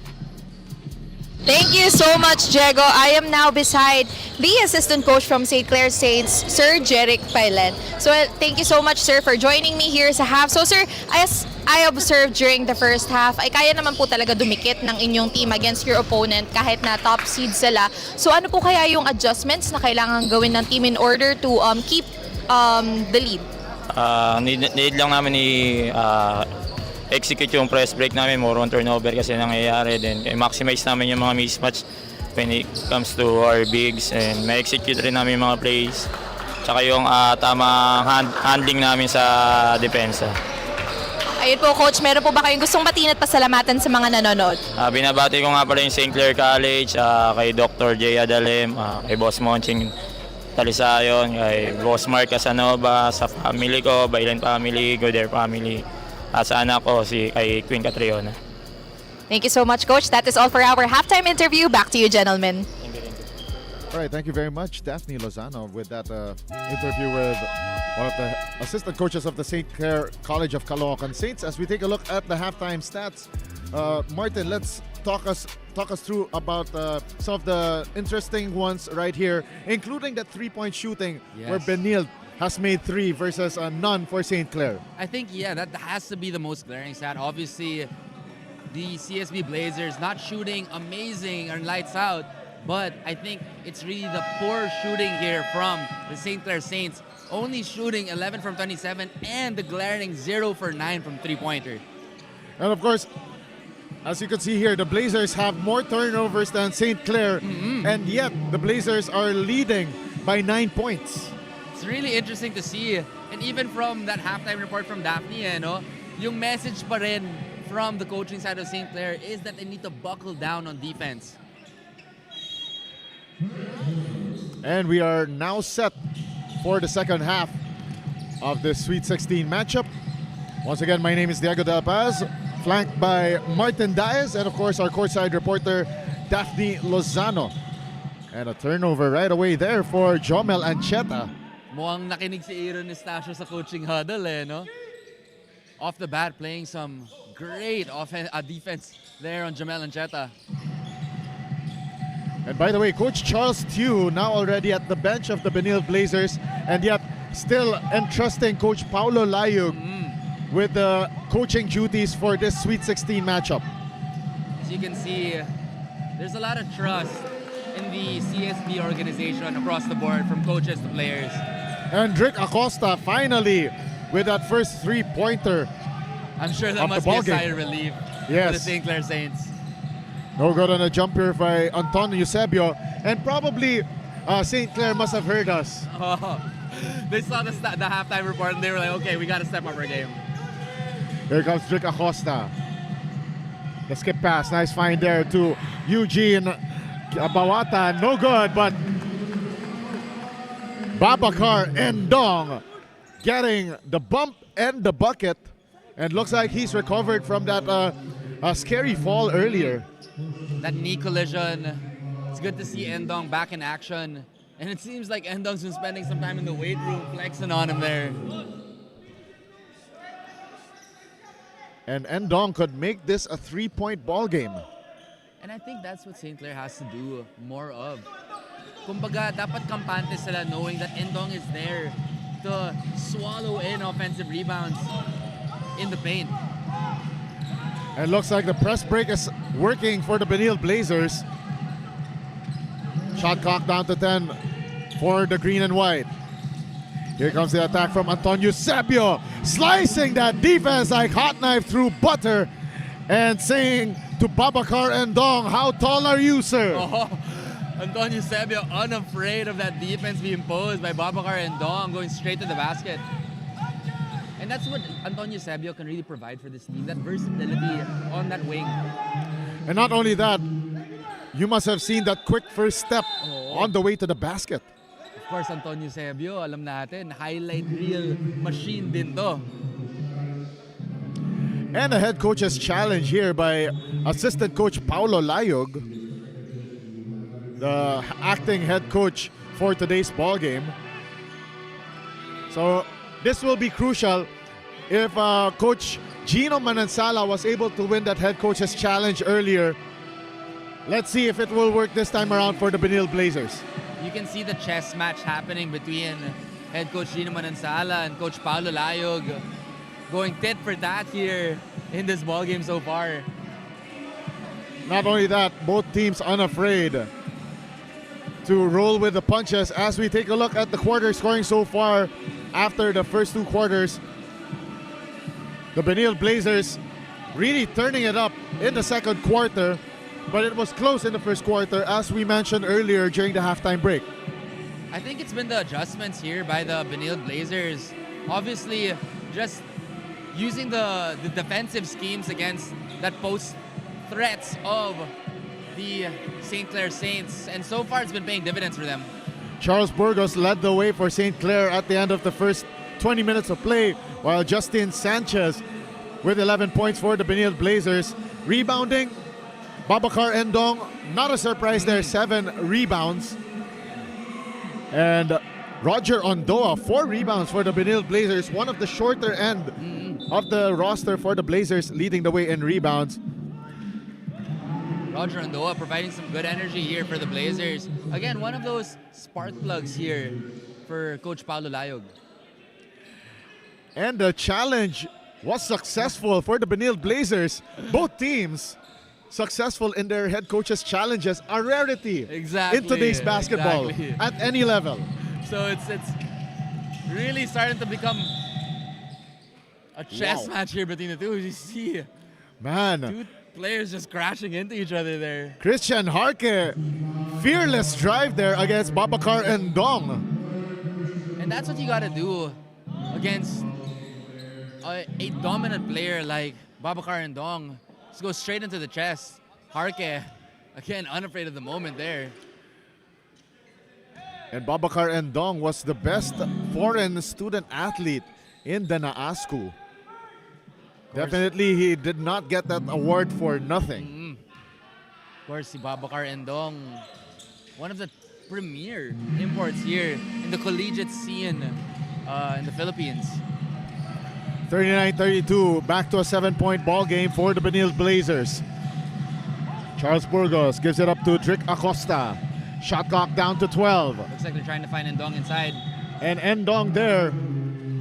Thank you so much, Diego. I am now beside the assistant coach from St. Clair Saints, Sir Jeric Pailen. So thank you so much, sir, for joining me here sa half. So sir, as I observed during the first half, ay kaya naman po talaga dumikit ng inyong team against your opponent kahit na top seed sila. So ano po kaya yung adjustments na kailangan gawin ng team in order to keep the lead? Need lang namin execute yung press break namin, more on turnover kasi nangyayari, then maximize namin yung mga mismatch when it comes to our bigs, and ma-execute rin namin yung mga plays tsaka yung tamang handling namin sa depensa. Ayun po, Coach, meron po ba kayong gustong batiin at pasalamatan sa mga nanonood? Binabati ko nga pala yung St. Clair College, kay Dr. J. Adalem, kay Boss Monching Talisayon, kay Boss Mark Casanova, sa family ko, Bailan family, Goder family, at sa anak ko, kay Queen Catriona. Thank you so much, Coach. That is all for our halftime interview. Back to you, gentlemen. All right, thank you very much, Daphne Lozano, with that interview with one of the assistant coaches of the St. Clair College of Caloocan Saints. As we take a look at the halftime stats, Martin, let's talk us through about some of the interesting ones right here, including that three-point shooting where Benilde has made 3 versus none for St. Clair. I think, that has to be the most glaring stat. Obviously, the CSB Blazers not shooting amazing or lights out, but I think it's really the poor shooting here from the St. Clair Saints, only shooting 11 from 27 and the glaring 0 for 9 from three-pointer. And of course, as you can see here, the Blazers have more turnovers than St. Clair, and yet the Blazers are leading by 9 points. It's really interesting to see. And even from that halftime report from Daphne, yung message pa rin from the coaching side of St. Clair is that they need to buckle down on defense. And we are now set for the second half of this Sweet 16 matchup. Once again, my name is Diego Del Paz, flanked by Martin Diaz and of course our courtside reporter Daphne Lozano. And a turnover right away there for Jomel Ancheta. Mukhang nakinig si Aaron Estacio sa coaching huddle no? Off the bat, playing some great defense there on Jomel Ancheta. And by the way, Coach Charles Tew now already at the bench of the Benil Blazers, and yet still entrusting Coach Paulo Layug with the coaching duties for this Sweet 16 matchup. As you can see, there's a lot of trust in the CSB organization across the board, from coaches to players. And Drick Acosta finally with that first three-pointer. I'm sure that Of the must be a ball game. sigh of relief for the Yes. St. Clair Saints. No good on a jumper by Antonio Eusebio. And probably St. Clair must have heard us. Oh, they saw the halftime report and they were like, okay, we got to step up our game. Here comes Drick Acosta. The skip pass, nice find there to Eugene Bawata. No good, but Babakar Endong getting the bump and the bucket. And looks like he's recovered from that scary fall earlier. That knee collision. It's good to see Endong back in action. And it seems like Endong's been spending some time in the weight room flexing on him there. And Endong could make this a three-point ball game. And I think that's what St. Clair has to do more of. Kumbaga, dapat kampante sila knowing that Endong is there to swallow in offensive rebounds in the paint. And looks like the press break is working for the Benil Blazers. Shot clock down to 10 for the green and white. Here comes the attack from Antonio Eusebio, slicing that defense like hot knife through butter and saying to Babakar Endong, how tall are you, sir? Oh, Antonio Eusebio unafraid of that defense being posed by Babakar Endong, going straight to the basket. And that's what Antonio Eusebio can really provide for this team, that versatility on that wing. And not only that, you must have seen that quick first step on the way to the basket. Of course, Antonio Eusebio, alam natin, highlight reel machine din to. And a head coach's challenge here by assistant coach Paulo Layog, the acting head coach for today's ball game. So this will be crucial if Coach Gino Manansala was able to win that head coach's challenge earlier. Let's see if it will work this time around for the Benil Blazers. You can see the chess match happening between head coach Gino Manansala and coach Paulo Layog, going tit for tat here in this ball game so far. Not only that, both teams unafraid to roll with the punches. As we take a look at the quarter scoring so far after the first two quarters, the Benil Blazers really turning it up in the second quarter, but it was close in the first quarter, as we mentioned earlier during the halftime break. I think it's been the adjustments here by the Benil Blazers. Obviously, just using the defensive schemes against that post threats of the St. Clair Saints. And so far, it's been paying dividends for them. Charles Burgos led the way for St. Clair at the end of the first 20 minutes of play, while Justin Sanchez with 11 points for the Benil Blazers. Rebounding, Babakar Endong, not a surprise there, 7 rebounds. And Roger Ondoa, 4 rebounds for the Benil Blazers, one of the shorter end of the roster for the Blazers, leading the way in rebounds. Roger Ondoa providing some good energy here for the Blazers. Again, one of those spark plugs here for Coach Paulo Layog. And the challenge was successful for the Benil Blazers. Both teams successful in their head coaches' challenges, a rarity in today's basketball at any level. So it's really starting to become a chess match here between the two. You see, Man, two players just crashing into each other there. Christian Harke, fearless drive there against Babakar Endong. And that's what you gotta do against a dominant player like Babakar Endong. Just go straight into the chest. Harke, again, unafraid of the moment there. And Babacar Endong was the best foreign student athlete in the NAASCU. Definitely, he did not get that award for nothing. Of course, si Babacar Endong, one of the premier imports here in the collegiate scene in the Philippines. 39-32, back to a 7-point ball game for the Benil Blazers. Charles Burgos gives it up to Drick Acosta. Shot clock down to 12. Looks like they're trying to find Endong inside. And Endong there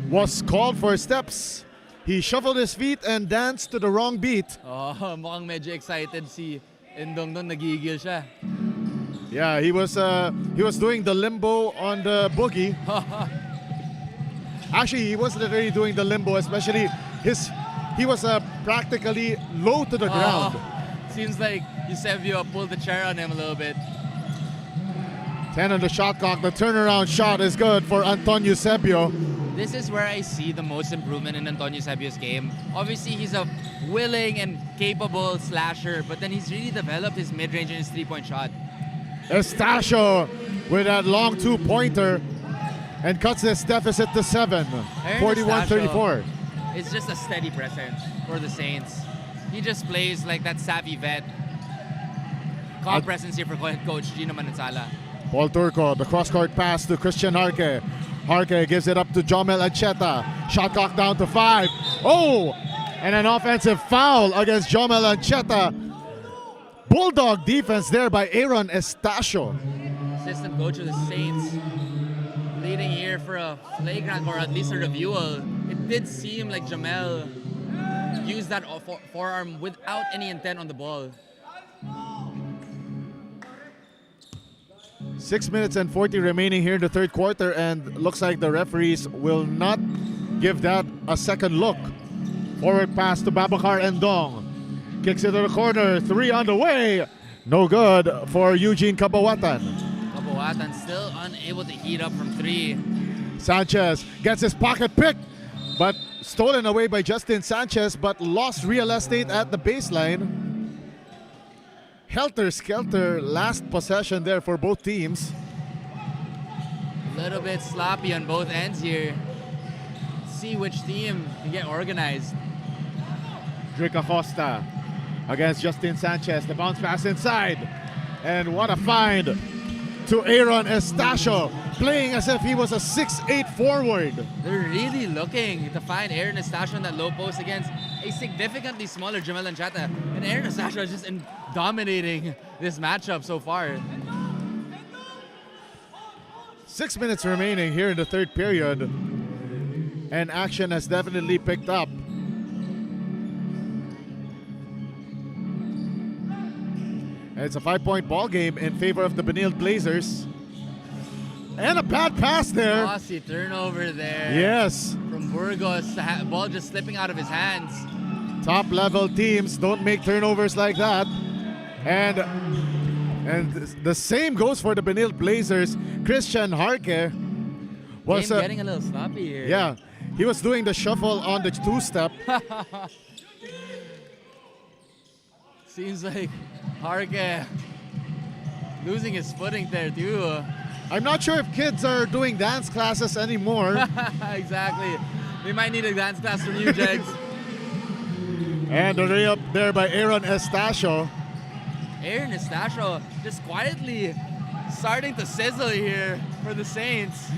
was called for steps. He shuffled his feet and danced to the wrong beat. Oh, mukhang medyo excited si Endong doon, nagigil siya. Yeah, he was doing the limbo on the boogie. Actually, he wasn't really doing the limbo, especially he was practically low to the ground. Seems like Eusebio pulled the chair on him a little bit. 10 on the shot clock. The turnaround shot is good for Antonio Eusebio. This is where I see the most improvement in Antonio Eusebio's game. Obviously, he's a willing and capable slasher, but then he's really developed his mid-range and his three-point shot. Estacio with that long two-pointer and cuts this deficit to 7. 41-34. It's just a steady presence for the Saints. He just plays like that savvy vet. Calm presence here for head coach Gino Manansala. Paul Turco, the cross-court pass to Christian Harque. Harque gives it up to Jomel Ancheta. Shot clock down to 5. Oh! And an offensive foul against Jomel Ancheta. Bulldog defense there by Aaron Estacio. Assistant coach of the Saints leading here for a flagrant or at least a reviewal. It did seem like Jamel used that forearm without any intent on the ball. 6 minutes and 40 remaining here in the third quarter, and looks like the referees will not give that a second look. Forward pass to Babacar Endong. Kicks it to the corner, 3 on the way. No good for Eugene Cabawatan. Cabawatan still unable to heat up from 3. Sanchez gets his pocket pick, but stolen away by Justin Sanchez, but lost real estate at the baseline. Helter-skelter last possession there for both teams. A little bit sloppy on both ends here. See which team can get organized. Drick Acosta against Justin Sanchez. The bounce pass inside. And what a find to Aaron Estacio, playing as if he was a 6'8 forward. They're really looking to find Aaron Estacio in that low post against a significantly smaller Jamel Ancheta. And Aaron Estacio is just dominating this matchup so far. 6 minutes remaining here in the third period. And action has definitely picked up. And it's a 5-point ball game in favor of the Benil Blazers. And a bad pass there. Bossy turnover there. Yes. From Burgos, the ball just slipping out of his hands. Top level teams don't make turnovers like that. And the same goes for the Benil Blazers. Christian Harque was getting a little sloppy here. Yeah, he was doing the shuffle on the two-step. Seems like Harque losing his footing there too. I'm not sure if kids are doing dance classes anymore. Exactly. We might need a dance class from you, Jegs. And the layup there by Aaron Estacio. Aaron Estacio just quietly starting to sizzle here for the Saints.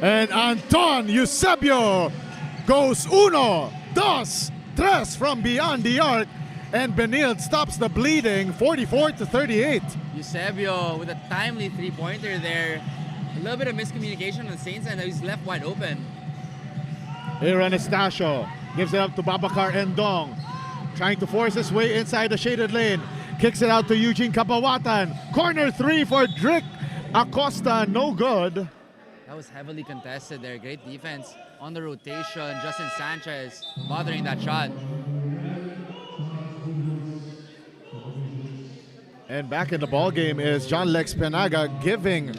And Anton Eusebio goes 1, 2, 3 from beyond the arc. And Benil stops the bleeding, 44-38. Eusebio with a timely three-pointer there. A little bit of miscommunication on the Saints and he's left wide open. Aaron Estacio gives it up to Babacar Endong. Trying to force his way inside the shaded lane. Kicks it out to Eugene Cabawatan. Corner 3 for Drick Acosta, no good. That was heavily contested there. Great defense on the rotation. Justin Sanchez bothering that shot. And back in the ball game is John Lex Penaga, giving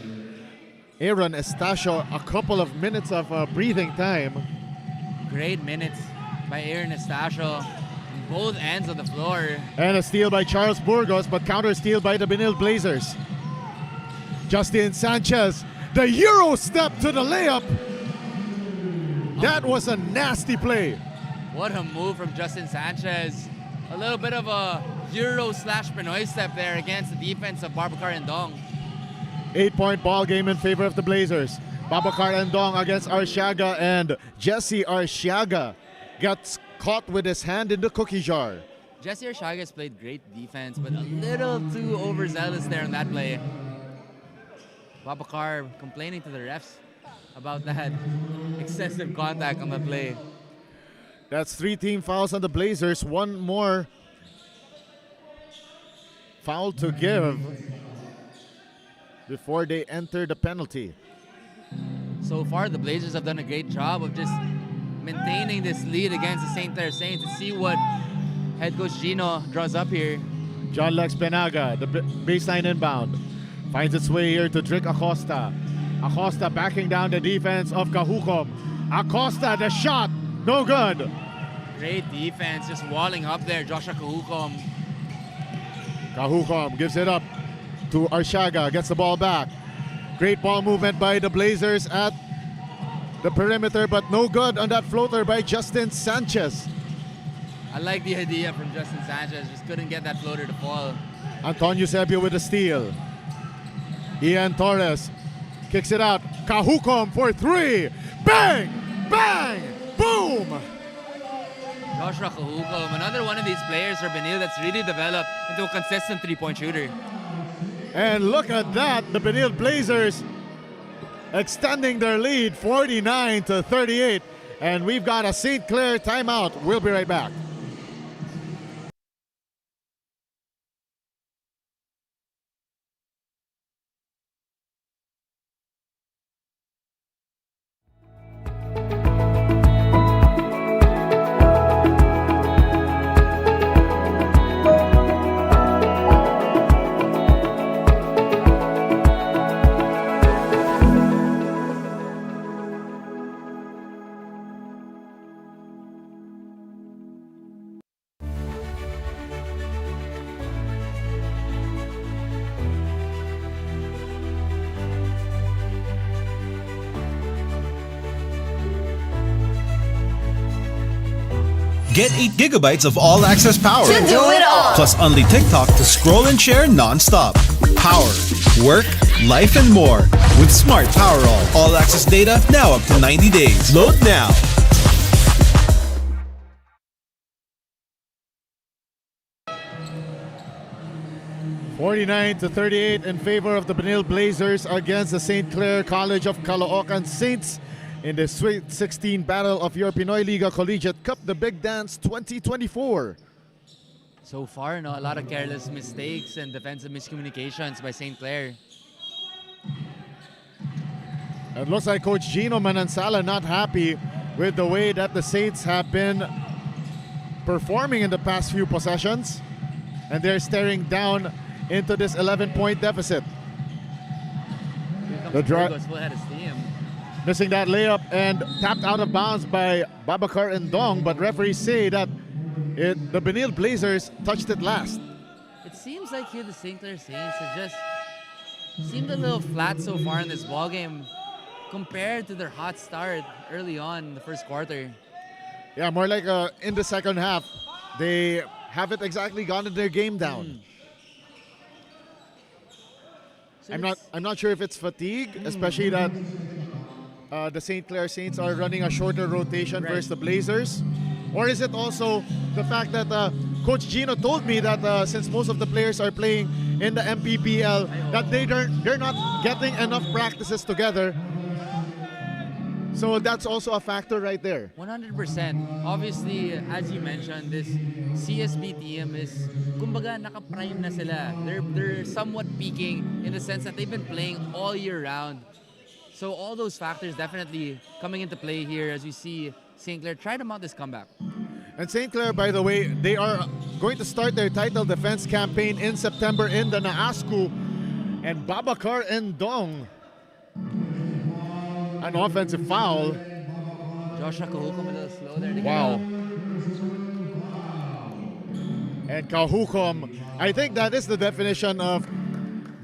Aaron Estacio a couple of minutes of breathing time. Great minutes by Aaron Estacio on both ends of the floor. And a steal by Charles Burgos, but counter steal by the Benil Blazers. Justin Sanchez, the Euro step to the layup. That was a nasty play. What a move from Justin Sanchez. A little bit of a Euro/Pinoy step there against the defense of Babacar and Dong. 8-point ball game in favor of the Blazers. Babacar and Dong against Arsiaga, and Jesse Arsiaga gets caught with his hand in the cookie jar. Jesse Arsiaga has played great defense, but a little too overzealous there in that play. Babacar complaining to the refs about that excessive contact on the play. That's 3 team fouls on the Blazers. One more foul to give before they enter the penalty. So far, the Blazers have done a great job of just maintaining this lead against the St. Clair Saints. To see what head coach Gino draws up here. John Lex Benaga, the baseline inbound, finds its way here to Drick Acosta. Acosta backing down the defense of Kahukom. Acosta, the shot, no good. Great defense, just walling up there, Joshua Kahukom. Kahukom gives it up to Arsiaga, gets the ball back. Great ball movement by the Blazers at the perimeter, but no good on that floater by Justin Sanchez. I like the idea from Justin Sanchez, just couldn't get that floater to fall. Antonio Sebio with a steal. Ian Torres kicks it out. Kahukom for 3. Bang! Bang! Boom! Joshua Kahukom, another one of these players for Benil that's really developed into a consistent three-point shooter. And look at that, the Benil Blazers extending their lead 49-38. And we've got a St. Clair timeout. We'll be right back. Get 8 gigabytes of all-access power. To do it all. Plus only TikTok to scroll and share non-stop. Power, work, life, and more. With Smart Power all-access data now up to 90 days. Load now. (49-38) in favor of the Benil Blazers against the St. Clair College of Caloocan Saints in the Sweet 16 Battle of your Pinoy Liga Collegiate Cup, the Big Dance 2024. So far, a lot of careless mistakes and defensive miscommunications by St. Clair. It looks like Coach Gino Manansala not happy with the way that the Saints have been performing in the past few possessions, and they're staring down into this 11-point deficit. Here comes The draw- Burgos full head of steam. Missing that layup and tapped out of bounds by Babacar and Dong, but referees say that the Benil Blazers touched it last. It seems like here the St. Clair Saints have just seemed a little flat so far in this ball game compared to their hot start early on in the first quarter. Yeah, more like in the second half, they haven't exactly gotten their game down. So I'm not sure if it's fatigue, especially that the St. Clair Saints are running a shorter rotation Right. versus the Blazers, or is it also the fact that Coach Gino told me that since most of the players are playing in the MPBL, that they're not getting enough practices together. So that's also a factor right there. 100%. Obviously, as you mentioned, this CSB team is, kumbaga, naka-prime na sila. They're somewhat peaking in the sense that they've been playing all year round. So all those factors definitely coming into play here as we see St. Clair try to mount this comeback. And St. Clair, by the way, they are going to start their title defense campaign in September in the Naasku. And Babacar and Dong, an offensive foul. Joshua Kahukom a little slow there. Wow. And Kahukom, I think that is the definition of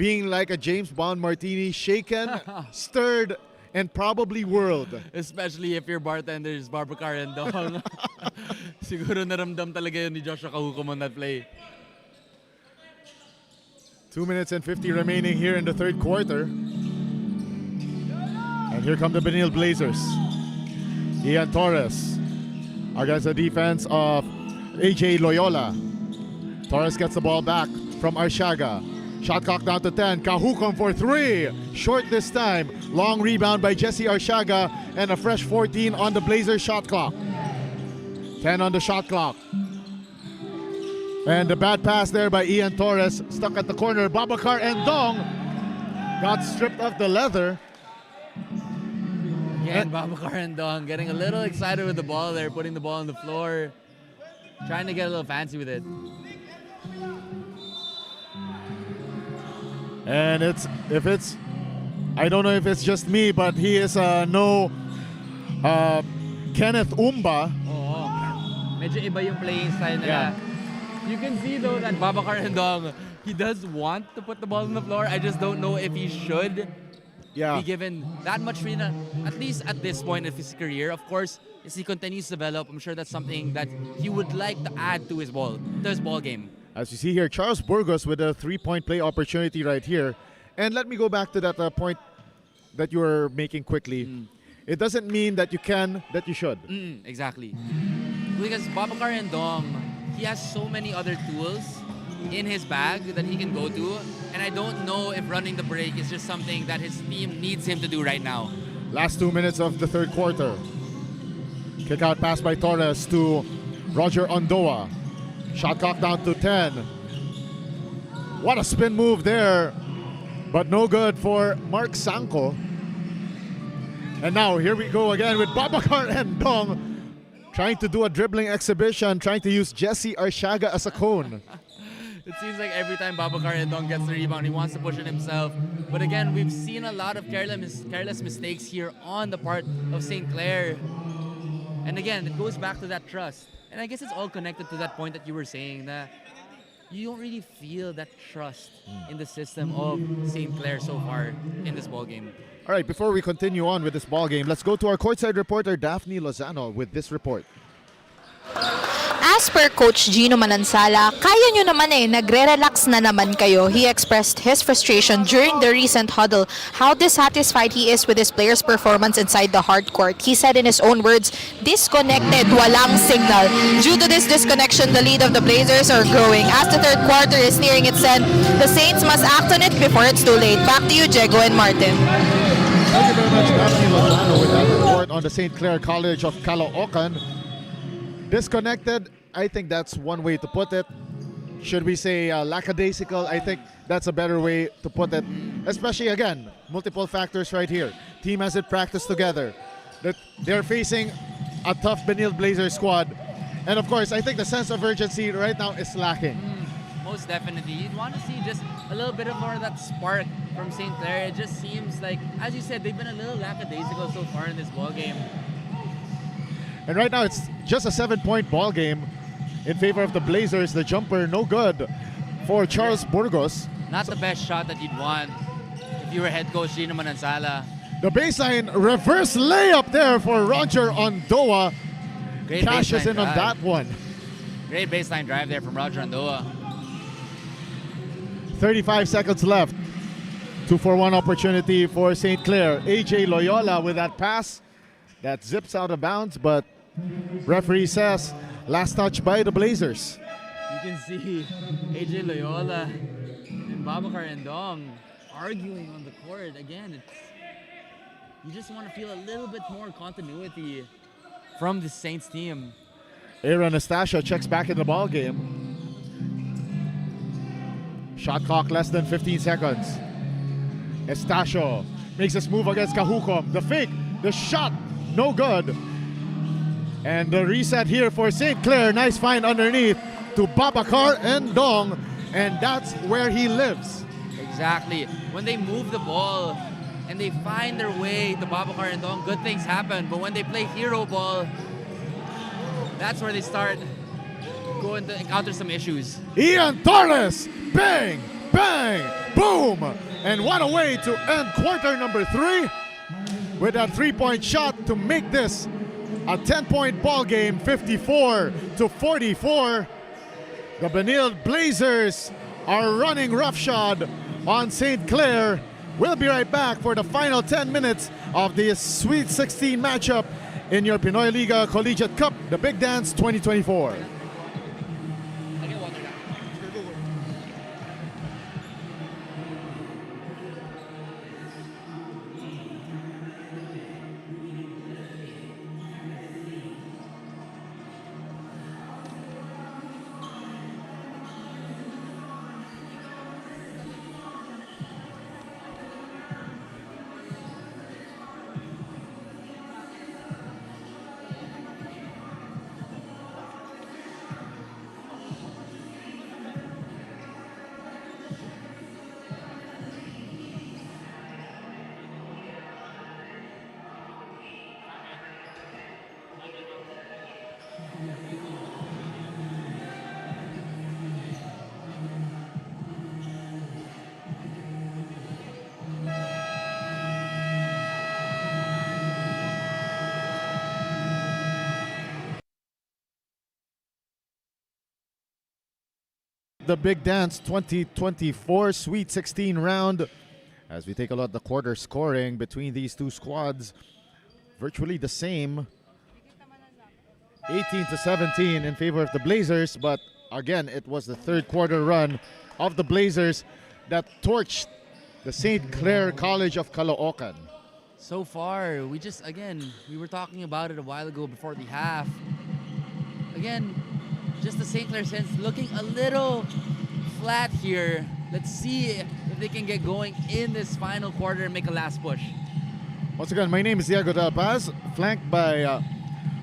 being like a James Bond martini, shaken, stirred, and probably whirled. Especially if your bartender is Babacar and Dong. Siguro naramdam talaga yun ni Joshua Kahukom on that play. 2 minutes and 50 remaining here in the third quarter. And here come the Benil Blazers. Ian Torres against the defense of AJ Loyola. Torres gets the ball back from Arshaga. Shot clock down to 10. Kahukom for 3. Short this time. Long rebound by Jesse Arshaga and a fresh 14 on the Blazers shot clock. 10 on the shot clock. And the bad pass there by Ian Torres. Stuck at the corner. Babacar and Dong got stripped of the leather. Again, Babacar and Dong getting a little excited with the ball there, putting the ball on the floor, trying to get a little fancy with it. And I don't know if it's just me, but he is no Kenneth Umba. Oo. Medyo iba yung playing style nila. You can see though that Babacar and Dong, he does want to put the ball on the floor. I just don't know if he should be given that much freedom, at least at this point of his career. Of course, as he continues to develop, I'm sure that's something that he would like to add to his ball game. As you see here, Charles Burgos with a three-point play opportunity right here. And let me go back to that point that you were making quickly. It doesn't mean that you can, that you should. Exactly. Because Babacar and Dong, he has so many other tools in his bag that he can go to. And I don't know if running the break is just something that his team needs him to do right now. Last 2 minutes of the third quarter. Kick out pass by Torres to Roger Ondoa. Shot clock down to 10. What a spin move there, but no good for Mark Sanko. And now here we go again with Babacar and Dong trying to do a dribbling exhibition, trying to use Jesse Arshaga as a cone. It seems like every time Babacar and Dong gets the rebound, he wants to push it himself. But again, we've seen a lot of careless mistakes here on the part of St. Clair. And again, it goes back to that trust. And I guess it's all connected to that point that you were saying, that you don't really feel that trust in the system of St. Clair so far in this ball game. All right, before we continue on with this ball game, let's go to our courtside reporter, Daphne Lozano, with this report. As per Coach Gino Manansala, kaya nyo naman nagre-relax na naman kayo. He expressed his frustration during the recent huddle, how dissatisfied he is with his players' performance inside the hard court. He said in his own words, disconnected, walang signal. Due to this disconnection, the lead of the Blazers are growing. As the third quarter is nearing its end, the Saints must act on it before it's too late. Back to you, Diego and Martin. Thank you very much, Daphne Lozano, with that report on the St. Clair College of Caloocan. Disconnected, I think that's one way to put it. Should we say lackadaisical? I think that's a better way to put it. Especially, again, multiple factors right here. Team hasn't practiced together. That they're facing a tough Benil Blazer squad. And of course, I think the sense of urgency right now is lacking. Most definitely. You'd want to see just a little bit of more of that spark from St. Clair. It just seems like, as you said, they've been a little lackadaisical so far in this ball game. And right now, it's just a 7-point ball game in favor of the Blazers. The jumper, no good for Charles Burgos. Not the best shot that you'd want if you were head coach Gino Manansala. The baseline reverse layup there for Roger Ondoa. Great Cashes baseline in on drive. that one. Great baseline drive there from Roger Ondoa. 35 seconds left. 2-for-1 opportunity for St. Clair. AJ Loyola with that pass that zips out of bounds, but referee says last touch by the Blazers. You can see AJ Loyola and Babacar and Dong arguing on the court. Again, you just want to feel a little bit more continuity from the Saints team. Aaron Anastasia checks back in the ball game. Shot clock less than 15 seconds. Estacio makes his move against Kahukom. The fake, the shot, no good. And the reset here for St. Clair. Nice find underneath to Babacar and Dong. And that's where he lives. Exactly. When they move the ball and they find their way to Babacar and Dong, good things happen. But when they play hero ball, that's where they start going to encounter some issues. Ian Torres, bang! bang, boom, and what a way to end quarter number 3 with that 3-point shot to make this a 10-point ball game, 54-44. The Benilde Blazers are running roughshod on St. Clair. We'll be right back for the final 10 minutes of the Sweet 16 matchup in your Pinoy Liga Collegiate Cup, the Big Dance 2024. The Big Dance 2024 Sweet 16 round. As we take a look at the quarter scoring between these two squads, virtually the same, 18-17 in favor of the Blazers. But again, it was the third quarter run of the Blazers that torched the St. Clair College of Caloocan. So far, we were talking about it a while ago before the half. Again, just the St. Clair Saints looking a little flat here. Let's see if they can get going in this final quarter and make a last push. Once again, my name is Diego Del Paz, flanked by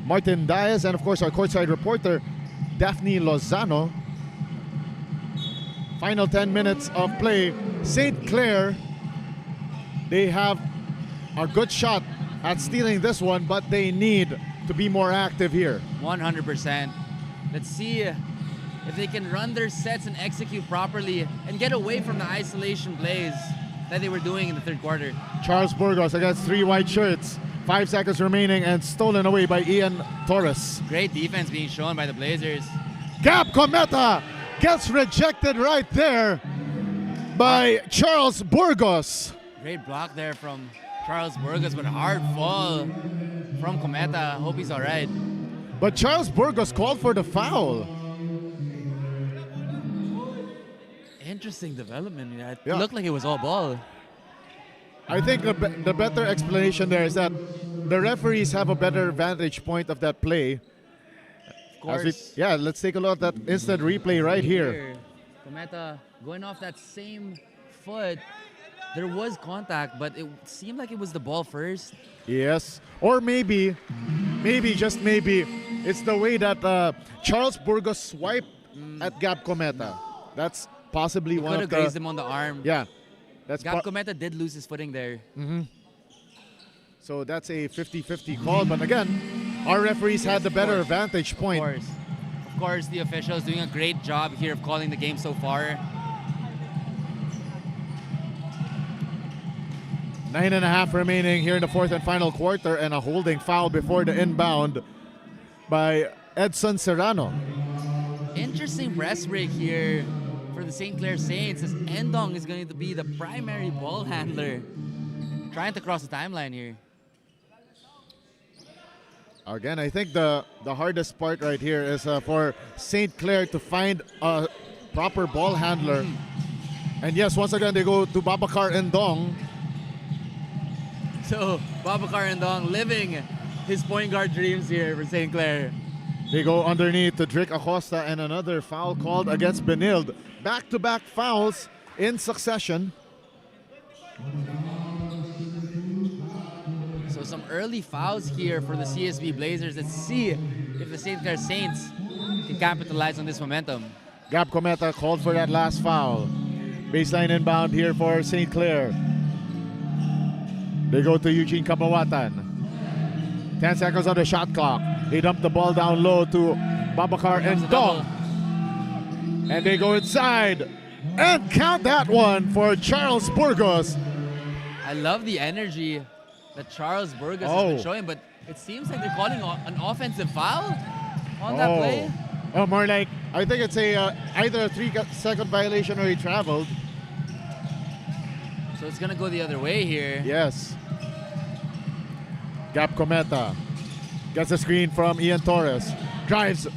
Martin Diaz and of course our courtside reporter, Daphne Lozano. Final 10 minutes of play. St. Clair, they have a good shot at stealing this one, but they need to be more active here. 100%. Let's see if they can run their sets and execute properly and get away from the isolation plays that they were doing in the third quarter. Charles Burgos against 3 white shirts. 5 seconds remaining and stolen away by Ian Torres. Great defense being shown by the Blazers. Gab Cometa gets rejected right there by Charles Burgos. Great block there from Charles Burgos, but a hard fall from Cometa. Hope he's all right. But Charles Burgos called for the foul. Interesting development. It Yeah. looked like it was all ball. I think the better explanation there is that the referees have a better vantage point of that play. Of course. Let's take a look at that instant replay right here. Cometa going off that same foot. There was contact, but it seemed like it was the ball first. Yes. Or maybe, just maybe, it's the way that Charles Burgos swiped at Gab Cometa. That's possibly Could one have of the... grazed him on the arm. Yeah. That's Gab Cometa did lose his footing there. So that's a 50-50 call. But again, our referees had the better vantage point. Of course, the officials doing a great job here of calling the game so far. 9.5 remaining here in the fourth and final quarter, and a holding foul before the inbound by Edson Serrano. Interesting rest break here for the St. Clair Saints, as Endong is going to be the primary ball handler, trying to cross the timeline here. Again, I think the hardest part right here is for St. Clair to find a proper ball handler. And yes, once again, they go to Babacar Endong. So, Babacar Endong living his point guard dreams here for St. Clair. They go underneath to Drick Acosta, and another foul called against Benilde. Back-to-back fouls in succession. So some early fouls here for the CSB Blazers. Let's see if the St. Clair Saints can capitalize on this momentum. Gab Cometa called for that last foul. Baseline inbound here for St. Clair. They go to Eugene Kabawatan. 10 seconds on the shot clock. They dump the ball down low to Babacar Endong. And they go inside. And count that one for Charles Burgos. I love the energy that Charles Burgos has been showing, but it seems like they're calling an offensive foul on that play. Oh, more like, I think it's either a 3-second violation or he traveled. So it's going to go the other way here. Yes. Gap Cometa gets a screen from Ian Torres. Drives,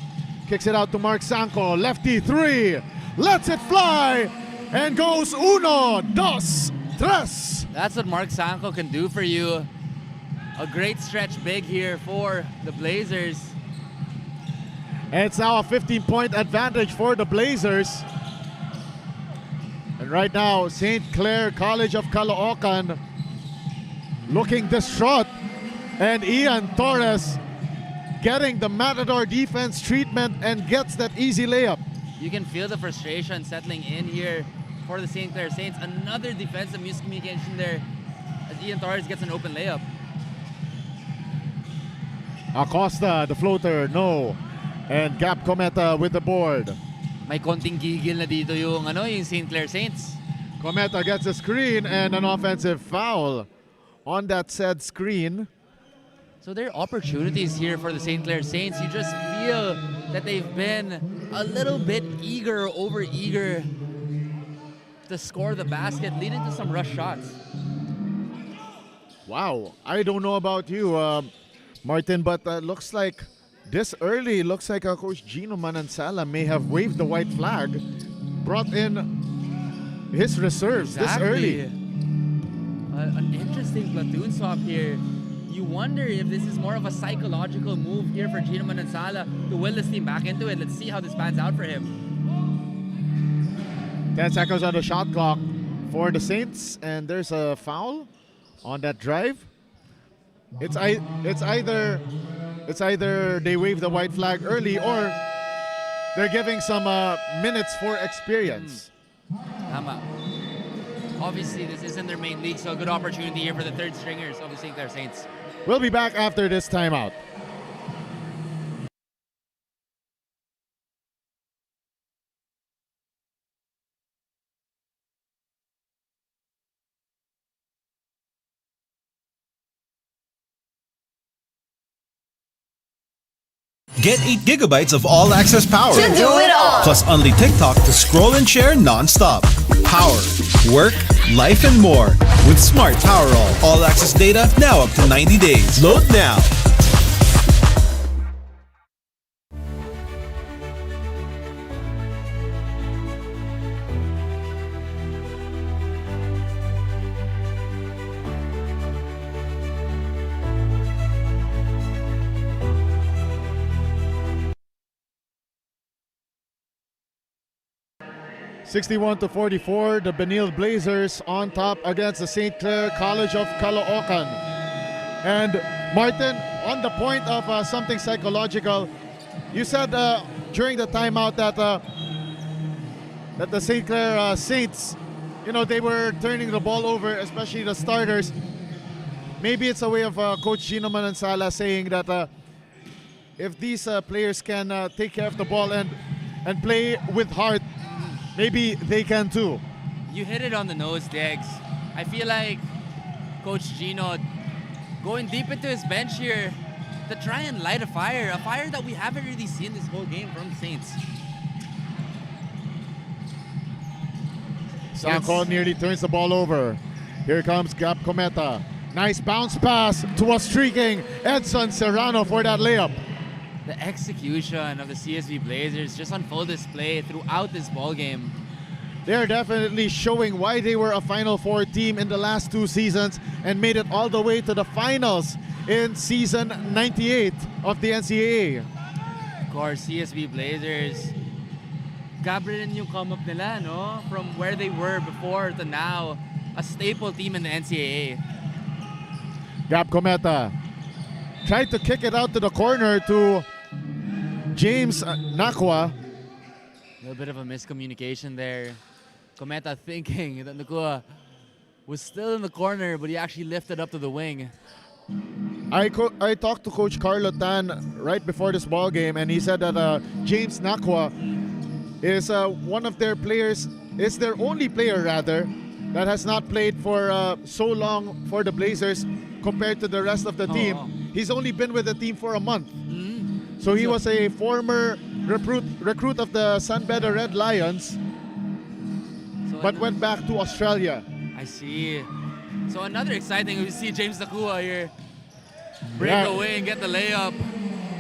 kicks it out to Mark Sanko. Lefty 3, lets it fly, and goes 1, 2, 3. That's what Mark Sanko can do for you. A great stretch big here for the Blazers. And it's now a 15-point advantage for the Blazers. And right now, St. Clair College of Caloocan looking distraught. And Ian Torres getting the Matador defense treatment and gets that easy layup. You can feel the frustration settling in here for the St. Clair Saints. Another defensive miscommunication there as Ian Torres gets an open layup. Acosta, the floater, no. And Gap Cometa with the board. May konting gigil na dito yung St. Clair Saints. Cometa gets a screen and an offensive foul on that said screen. So there are opportunities here for the St. Clair Saints. You just feel that they've been a little bit over-eager to score the basket, leading to some rush shots. Wow, I don't know about you, Martin, but looks like this early, looks like Coach Gino Manansala may have waved the white flag, brought in his reserves this early. An interesting platoon swap here. You wonder if this is more of a psychological move here for Gino Manansala to will this team back into it. Let's see how this pans out for him. 10 seconds on the shot clock for the Saints, and there's a foul on that drive. It's either they wave the white flag early or they're giving some minutes for experience. Tama. Obviously, this isn't their main league, so a good opportunity here for the third stringers of the St. Clair Saints. We'll be back after this timeout. Get 8 gigabytes of all-access power. To do it all. Plus only TikTok to scroll and share non-stop. Power, work, life, and more. With Smart Powerall. All-access data now up to 90 days. Load now. (61-44), the Benil Blazers on top against the St. Clair College of Caloocan. And Martin, on the point of something psychological, you said during the timeout that the St. Clair Saints, they were turning the ball over, especially the starters. Maybe it's a way of Coach Gino Manansala saying that if these players can take care of the ball and play with heart, maybe they can too. You hit it on the nose, Degs. I feel like Coach Gino going deep into his bench here to try and light a fire that we haven't really seen this whole game from the Saints. Sanko nearly turns the ball over. Here comes Gap Cometa. Nice bounce pass to a streaking Edson Serrano for that layup. The execution of the CSB Blazers just on full display throughout this ball game. They're definitely showing why they were a Final Four team in the last 2 seasons and made it all the way to the finals in season 98 of the NCAA. Of course, CSB Blazers, Gabriel yung come up nila, no? From where they were before to now, a staple team in the NCAA. Gap Cometa tried to kick it out to the corner to James Nakwa. A little bit of a miscommunication there. Cometa thinking that Nakua was still in the corner, but he actually lifted up to the wing. I talked to Coach Carlo Tan right before this ball game, and he said that James Nakwa is one of their players is their only player rather that has not played for so long for the Blazers compared to the rest of the team. Oh. He's only been with the team for a month. Mm. So he was a former recruit of the Sunbedder Red Lions, So but went back to Australia. I see. So another exciting, we see James Nakua here break Yeah. away and get the layup,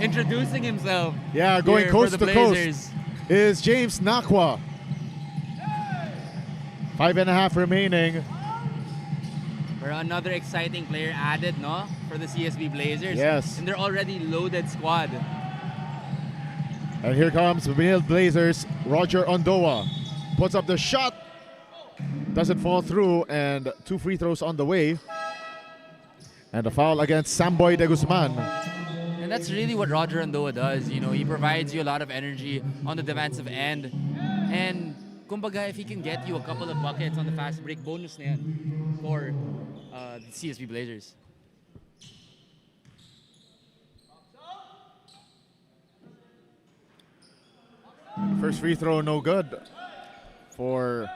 introducing himself. Yeah, going here coast for the to coast Blazers. is James Nakwa. 5.5 remaining. For another exciting player added, no, for the CSB Blazers. Yes. And they're already loaded squad. And here comes Vanille Blazers, Roger Ondoa. Puts up the shot. Doesn't fall through, and 2 free throws on the way. And a foul against Samboy de Guzman. And that's really what Roger Andoa does. You know, he provides you a lot of energy on the defensive end. And kumbaga, if he can get you a couple of buckets on the fast break, bonus na yan for the CSB Blazers. First free throw, no good for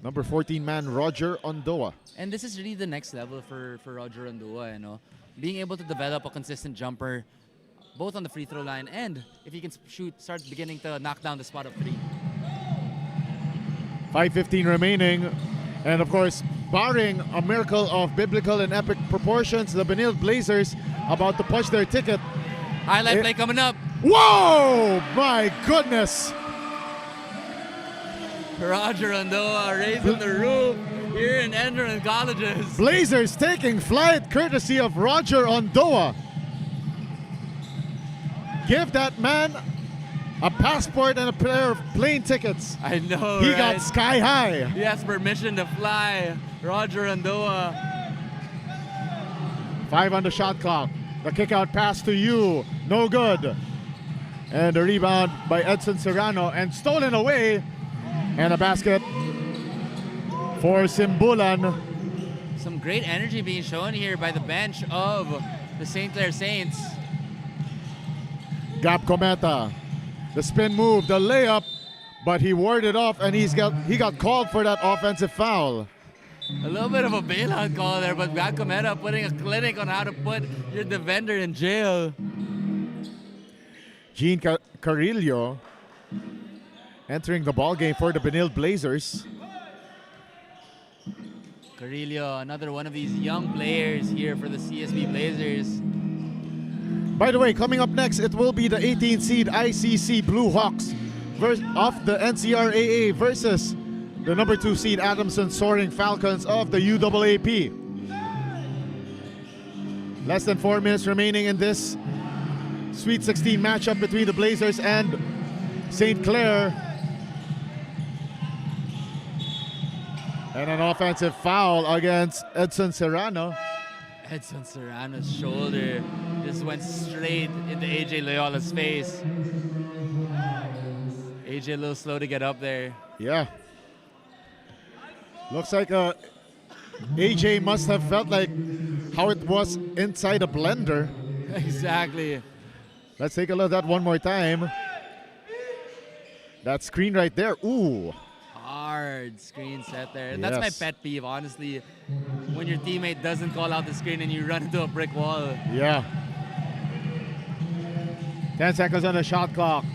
number 14 man Roger Ondoa. And this is really the next level for Roger Andoa, you know. Being able to develop a consistent jumper, both on the free throw line and if he can start beginning to knock down the spot of 3. 5:15 remaining. And of course, barring a miracle of biblical and epic proportions, the Vanille Blazers about to punch their ticket. Highlight play coming up. Whoa! My goodness! Roger Andoa raising the roof here in Enderun Colleges. Blazers taking flight courtesy of Roger Ondoa. Give that man a passport and a pair of plane tickets. I know, He right? got sky high. He has permission to fly. Roger Andoa. 5 on the shot clock. The kick out pass to you. No good. And a rebound by Edson Serrano and stolen away. And a basket for Simbulan. Some great energy being shown here by the bench of the St. Clair Saints. Gap Cometa. The spin move, the layup, but he warded off and he got called for that offensive foul. A little bit of a bailout call there, but Gap Cometa putting a clinic on how to put your defender in jail. Gene Carillo entering the ball game for the Vanille Blazers. Carillo, another one of these young players here for the CSB Blazers. By the way, coming up next, it will be the 18th seed ICC Blue Hawks of the NCRAA versus the number 2 seed ADAMSON Soaring Falcons of the UAAP. Less than 4 minutes remaining in this Sweet 16 matchup between the Blazers and St. Clair. And an offensive foul against Edson Serrano. Edson Serrano's shoulder just went straight into AJ Loyola's face. AJ a little slow to get up there. Yeah. Looks like AJ must have felt like how it was inside a blender. Exactly. Let's take a look at that one more time. That screen right there. Ooh. Hard screen set there. And that's my Yes. pet peeve, honestly. When your teammate doesn't call out the screen and you run into a brick wall. Yeah. 10 seconds on the shot clock.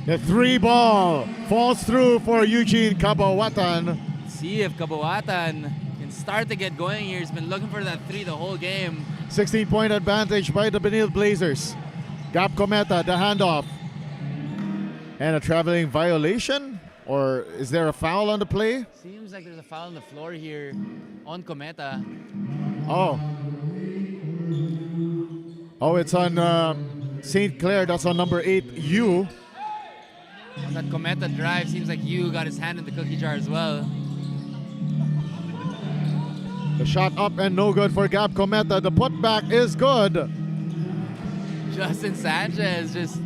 The 3 ball falls through for Eugene Kabawatan. See if Kabawatan can start to get going here. He's been looking for that 3 the whole game. 16-point advantage by the Vanille Blazers. Gap Cometa, the handoff. And a traveling violation? Or is there a foul on the play? Seems like there's a foul on the floor here on Cometa. Oh. Oh, it's on St. Clair. That's on number 8, U. On that Cometa drive, seems like Yu got his hand in the cookie jar as well. The shot up and no good for Gab Cometa. The putback is good Justin Sanchez just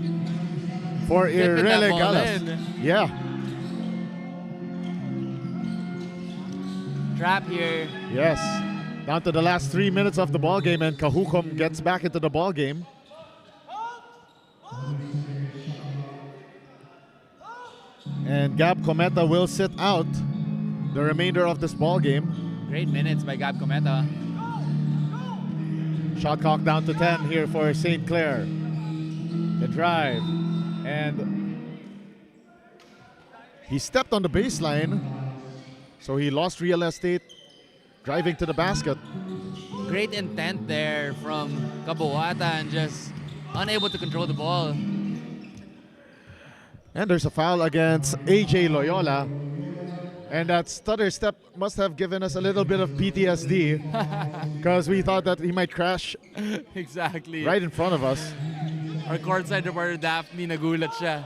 for tipping that ball Irrelegalas. in. Yeah. Trap here. Yes. Down to the last 3 minutes of the ball game, and Kahukom gets back into the ball game. And Gab Cometa will sit out the remainder of this ball game. Great minutes by Gab Cometa. Shot clock down to 10 here for St. Clair. The drive. And he stepped on the baseline, so he lost real estate driving to the basket. Great intent there from Caboata and just unable to control the ball. And there's a foul against AJ Loyola. And that stutter step must have given us a little bit of PTSD because we thought that he might crash Exactly. right in front of us. Our courtside reporter Daphne nagulat siya.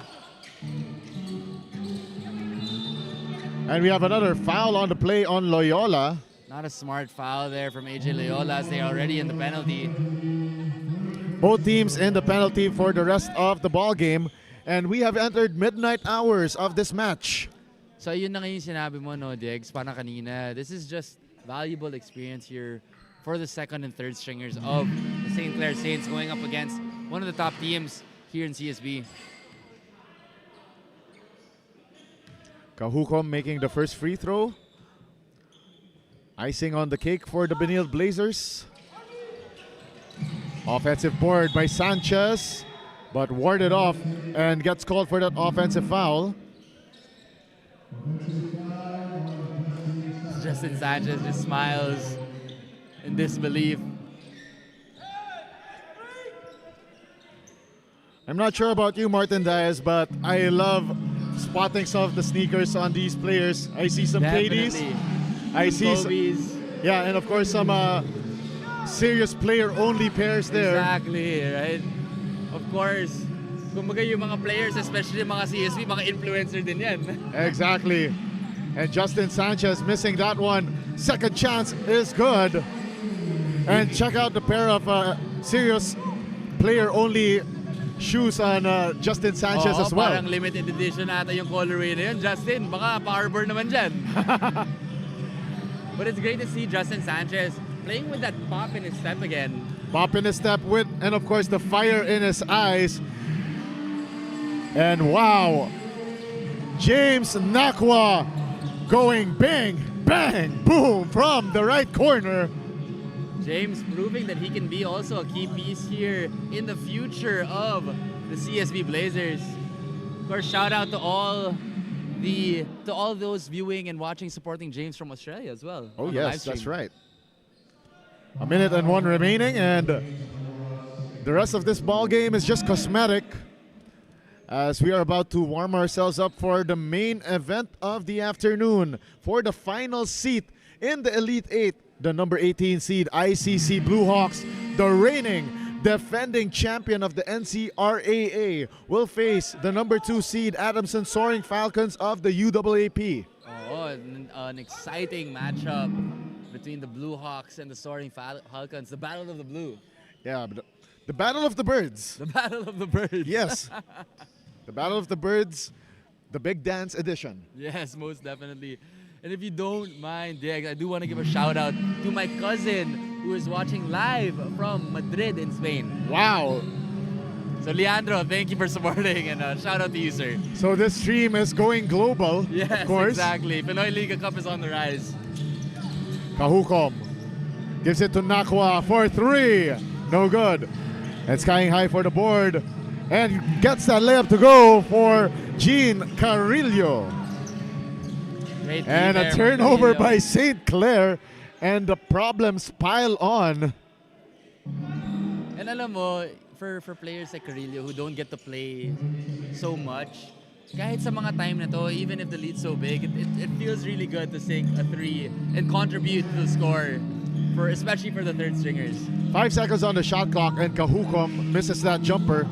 And we have another foul on the play on Loyola. Not a smart foul there from AJ Loyola as they are already in the penalty. Both teams in the penalty for the rest of the ball game. And we have entered midnight hours of this match. So yun na nga yung sinabi mo, no, Diggs, parang kanina. This is just valuable experience here for the second and third stringers of the St. Clair Saints going up against one of the top teams here in CSB. Kahukom making the first free throw. Icing on the cake for the Benilde Blazers. Offensive board by Sanchez, but warded off and gets called for that offensive foul. Justin Sanchez just smiles in disbelief. I'm not sure about you, Martin Diaz, but I love spotting some of the sneakers on these players. I see some KDs. Definitely. I see Kobe's. yeah, and of course some serious player-only pairs there. Exactly, right? Of course. Kumbaga yung mga players, especially yung mga CSB, mga influencer din yan. Exactly. And Justin Sanchez missing that one. Second chance is good. And check out the pair of serious player-only shoes on Justin Sanchez Oo, as well. Parang limited edition ata yung colorway na yun. Justin, baka power naman dyan. But it's great to see Justin Sanchez playing with that pop in his step again. Pop in his step with, and of course the fire in his eyes. And wow, James Nakwa going bang, bang, boom from the right corner. James proving that he can be also a key piece here in the future of the CSB Blazers. Of course, shout out to all those viewing and watching, supporting James from Australia as well. Oh on the live yes, stream. that's right. A minute and one remaining, and the rest of this ball game is just cosmetic as we are about to warm ourselves up for the main event of the afternoon for the final seat in the Elite 8. The number 18 seed ICC Blue Hawks, the reigning defending champion of the NCRAA, will face the number 2 seed ADAMSON Soaring Falcons of the UAAP. Oh, an exciting matchup between the Blue Hawks and the Soaring Falcons. The Battle of the Blue. Yeah, but the Battle of the Birds. The Battle of the Birds. Yes. The Battle of the Birds, the Big Dance edition. Yes, most definitely. And if you don't mind, Diego, I do want to give a shout out to my cousin who is watching live from Madrid in Spain. Wow. So Leandro, thank you for supporting, and shout out to you, sir. So this stream is going global, Yes, of course. exactly. Pinoy Liga Cup is on the rise. Kahukom gives it to Nakwa for 3. No good. And skying high for the board. And gets that layup to go for Gene Carrillo. Great D And there a from turnover Carrillo. by St. Clair. And the problems pile on. And alam mo, for players like Carrillo who don't get to play so much, kahit sa mga time na to, even if the lead's so big, it feels really good to sink a 3 and contribute to the score, especially for the third stringers. 5 seconds on the shot clock, and Kahukom misses that jumper.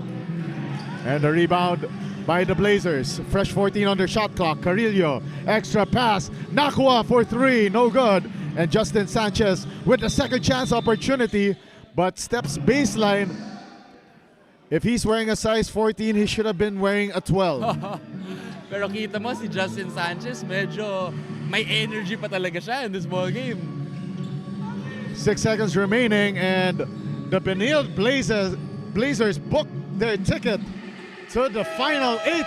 And the rebound by the Blazers. Fresh 14 on their shot clock. Carrillo, extra pass. Nakwa for 3, no good. And Justin Sanchez with the second chance opportunity, but steps baseline. If he's wearing a size 14, he should have been wearing a 12. Pero kita mo si Justin Sanchez, medyo may energy pa talaga siya in this ball game. 6 seconds remaining, and the Benilde Blazers book their ticket to the final 8.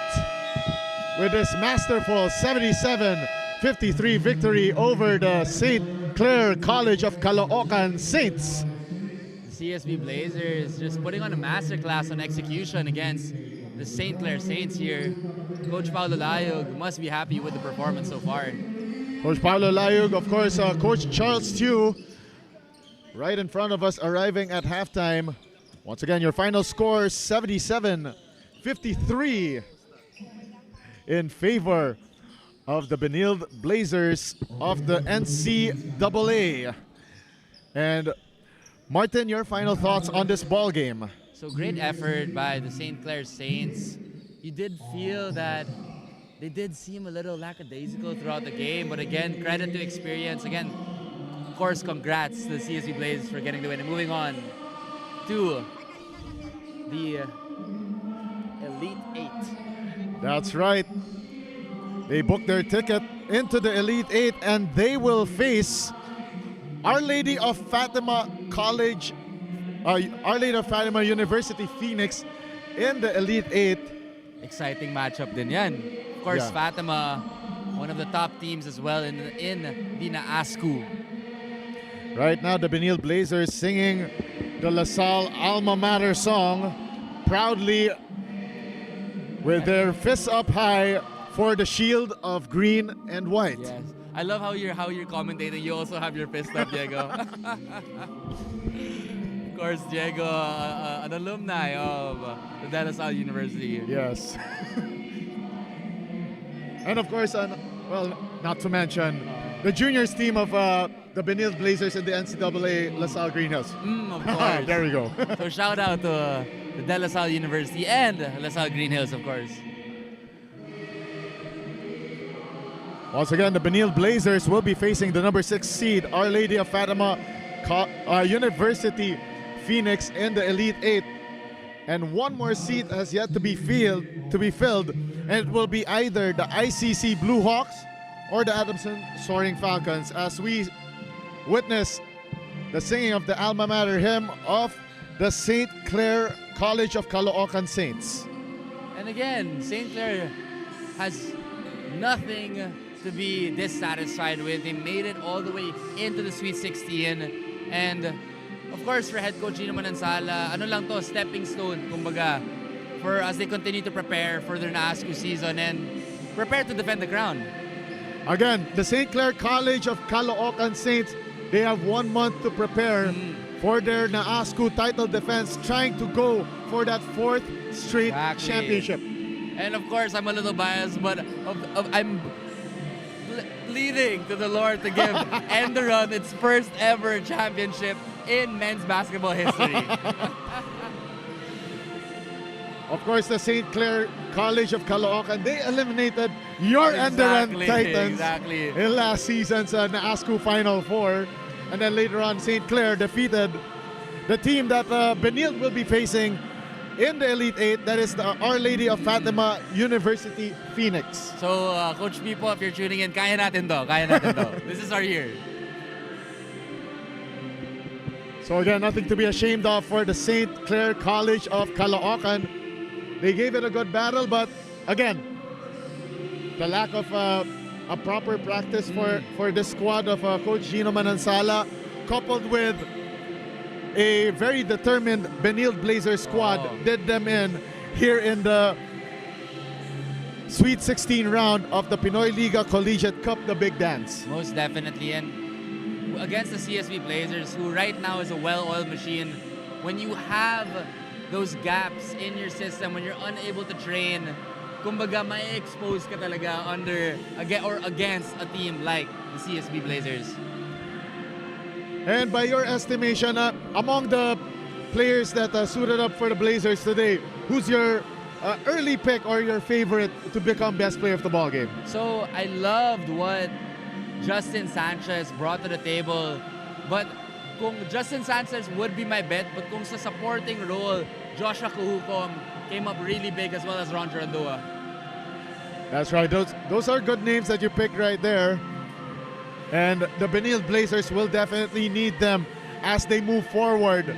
with this masterful 77-53 victory over the St. Clair College of Caloocan Saints. The CSB Blazers just putting on a masterclass on execution against the St. Clair Saints here. Coach Paulo Layog must be happy with the performance so far. Coach Paulo Layog, of course, Coach Charles Tew, right in front of us, arriving at halftime. Once again, your final score, 77-53 in favor of the Benilde Blazers of the NCAA. And Martin, your final thoughts on this ball game? So great effort by the St. Clair Saints. You did feel that they did seem a little lackadaisical throughout the game, but again, credit to experience. Again, of course, congrats to the CSB Blazers for getting the win. And moving on to the Elite Eight. That's right. They booked their ticket into the Elite Eight, and they will face Our Lady of Fatima College, Our Lady of Fatima University Phoenix in the Elite Eight. Exciting matchup din yan. Of course, Yeah. Fatima, one of the top teams as well in the NAASCU. Right now, the Benilde Blazers singing the LaSalle alma mater song proudly with their fists up high for the shield of green and white. Yes. I love how you're commentating. You also have your fist up, Diego. Of course, Diego, an alumni of the De La Salle University. Yes. And of course, well, not to mention the juniors team of the Benilde Blazers in the NCAA LaSalle Green Hills. Of course. There we go. So shout out to the De La Salle University and La Salle Green Hills, of course. Once again, the Benilde Blazers will be facing the number 6 seed, Our Lady of Fatima University Phoenix in the Elite Eight. And one more seat has yet to be filled, and it will be either the ICC Blue Hawks or the ADAMSON Soaring Falcons, as we witness the singing of the alma mater hymn of the St. Clair College of Caloocan Saints. And again, St. Clair has nothing to be dissatisfied with. They made it all the way into the Sweet 16. And of course, for head coach Gino Manansala, ano lang to, stepping stone, kumbaga, for as they continue to prepare for their NAASCU season and prepare to defend the crown. Again, the St. Clair College of Caloocan Saints, they have 1 month to prepare for their NAASCU title defense, trying to go for that 4th straight championship. And of course, I'm a little biased, but I'm pleading to the Lord to give Enderon its first ever championship in men's basketball history. Of course, the St. Clair College of Caloocan, they eliminated your Enderon Titans in last season's NAASCU Final Four. And then later on, St. Clair defeated the team that Benilde will be facing in the Elite Eight. That is the Our Lady of Fatima University Phoenix. So, Coach Pipo, if you're tuning in, kaya natin to. Kaya natin to. This is our year. So again, nothing to be ashamed of for the St. Clair College of Caloocan. They gave it a good battle, but again, the lack of a proper practice for this squad of Coach Gino Manansala, coupled with a very determined Benilde Blazers squad, did them in here in the Sweet 16 round of the Pinoy Liga Collegiate Cup, the Big Dance. Most definitely. And against the CSB Blazers, who right now is a well-oiled machine, when you have those gaps in your system, when you're unable to train, kumbaga may expose ka talaga against a team like the CSB Blazers. And by your estimation, among the players that suited up for the Blazers today, who's your early pick or your favorite to become best player of the ball game? So I loved what Justin Sanchez brought to the table, but kung Justin Sanchez would be my bet, but kung sa supporting role, Joshua Kuhukom came up really big, as well as Ron Durandua. That's right. Those are good names that you picked right there. And the Benilde Blazers will definitely need them as they move forward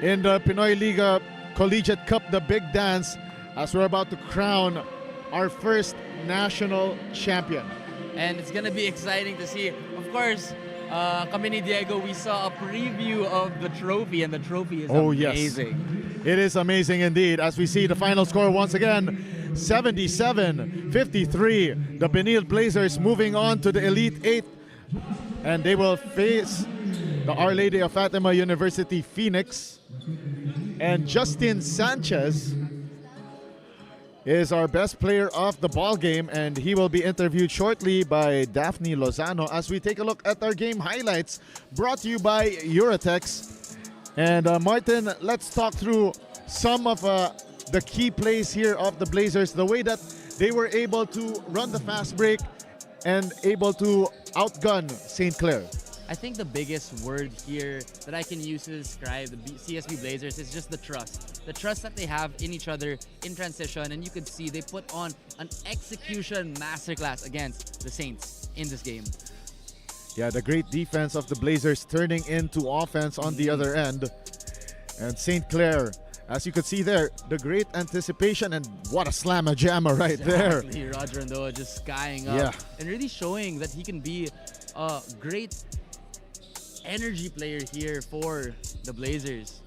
in the Pinoy Liga Collegiate Cup, the Big Dance, as we're about to crown our first national champion. And it's gonna be exciting to see. Of course, kami ni Diego, we saw a preview of the trophy, and the trophy is amazing. Yes. It is amazing indeed. As we see the final score once again, 77-53. The Benil Blazers moving on to the Elite 8, and they will face the Our Lady of Fatima University Phoenix. And Justin Sanchez is our best player of the ball game, and he will be interviewed shortly by Daphne Lozano as we take a look at our game highlights brought to you by Eurotex. And Martin, let's talk through some of the key plays here of the Blazers, the way that they were able to run the fast break and able to outgun St. Clair. I think the biggest word here that I can use to describe the CSB Blazers is just the trust. The trust that they have in each other in transition, and you could see they put on an execution masterclass against the Saints in this game. Yeah, the great defense of the Blazers turning into offense on the other end. And St. Clair, as you could see there, the great anticipation, and what a slamma-jamma right there. Exactly, Roger Andoa just skying up and really showing that he can be a great energy player here for the Blazers.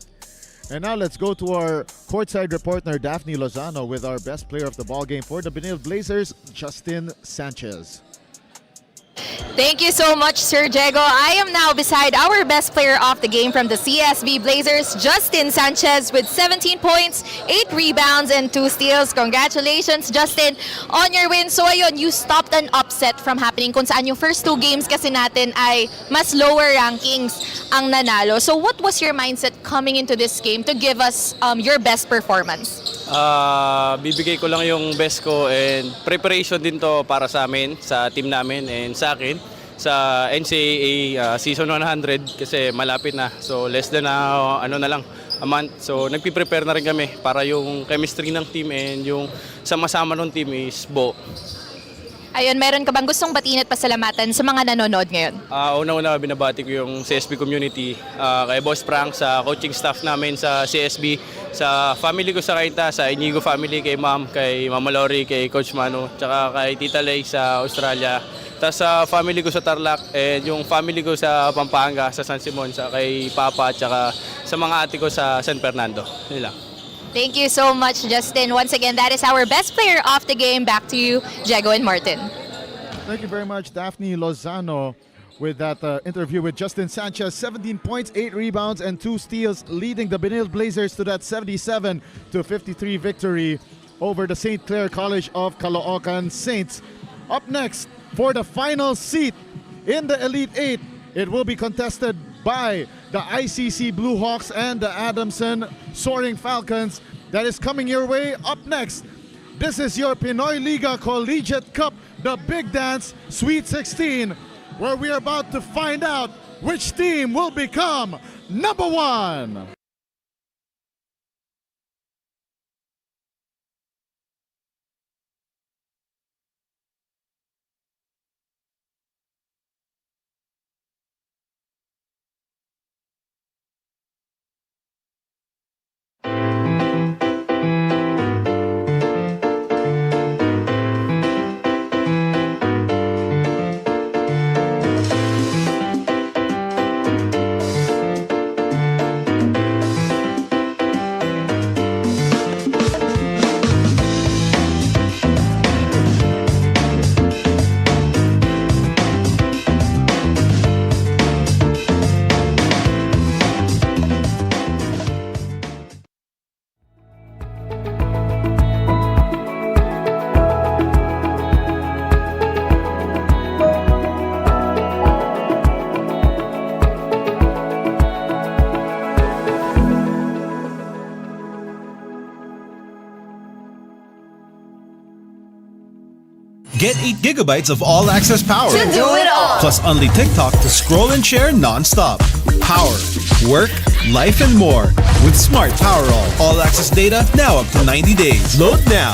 And now let's go to our courtside reporter, Daphne Lozano, with our best player of the ball game for the Benil Blazers, Justin Sanchez. Thank you so much, Sir Diego. I am now beside our best player of the game from the CSB Blazers, Justin Sanchez, with 17 points, 8 rebounds, and 2 steals. Congratulations, Justin, on your win. So ayun, you stopped an upset from happening kung saan yung first 2 games kasi natin ay mas lower rankings ang nanalo. So what was your mindset coming into this game to give us your best performance? Bibigay ko lang yung best ko, and preparation din to para sa amin, sa team namin, and sa akin sa NCAA season 100 kasi malapit na. So less than a month. So nagpi-prepare na rin kami para yung chemistry ng team and yung sama-sama ng team is buo. Ayun, meron ka bang gustong batiin at pasalamatan sa mga nanonood ngayon? Una-una binabati ko yung CSB community, kay Boss Frank, sa coaching staff namin sa CSB, sa family ko sa Kainta, sa Inigo family, kay Ma'am, kay Mama Lori, kay Coach Manu, tsaka kay Tita Lay sa Australia. Tapos sa family ko sa Tarlac, and yung family ko sa Pampanga, sa San Simon, sa kay Papa, tsaka sa mga ate ko sa San Fernando. Yun lang. Thank you so much, Justin. Once again, that is our best player of the game. Back to you, Diego and Martin. Thank you very much, Daphne Lozano, with that interview with Justin Sanchez. 17 points, 8 rebounds, and 2 steals, leading the Benil Blazers to that 77-53 victory over the St. Clair College of Caloocan Saints. Up next, for the final seat in the Elite 8, it will be contested by the ICC Blue Hawks and the ADAMSON SOARING Falcons. That is coming your way up next. This is your Pinoy Liga Collegiate Cup, the Big Dance Sweet 16, where we are about to find out which team will become number 1. Get 8 gigabytes of all-access power. To do it all. Plus only TikTok to scroll and share non-stop. Power, work, life, and more with Smart Power All. All-access data now up to 90 days. Load now.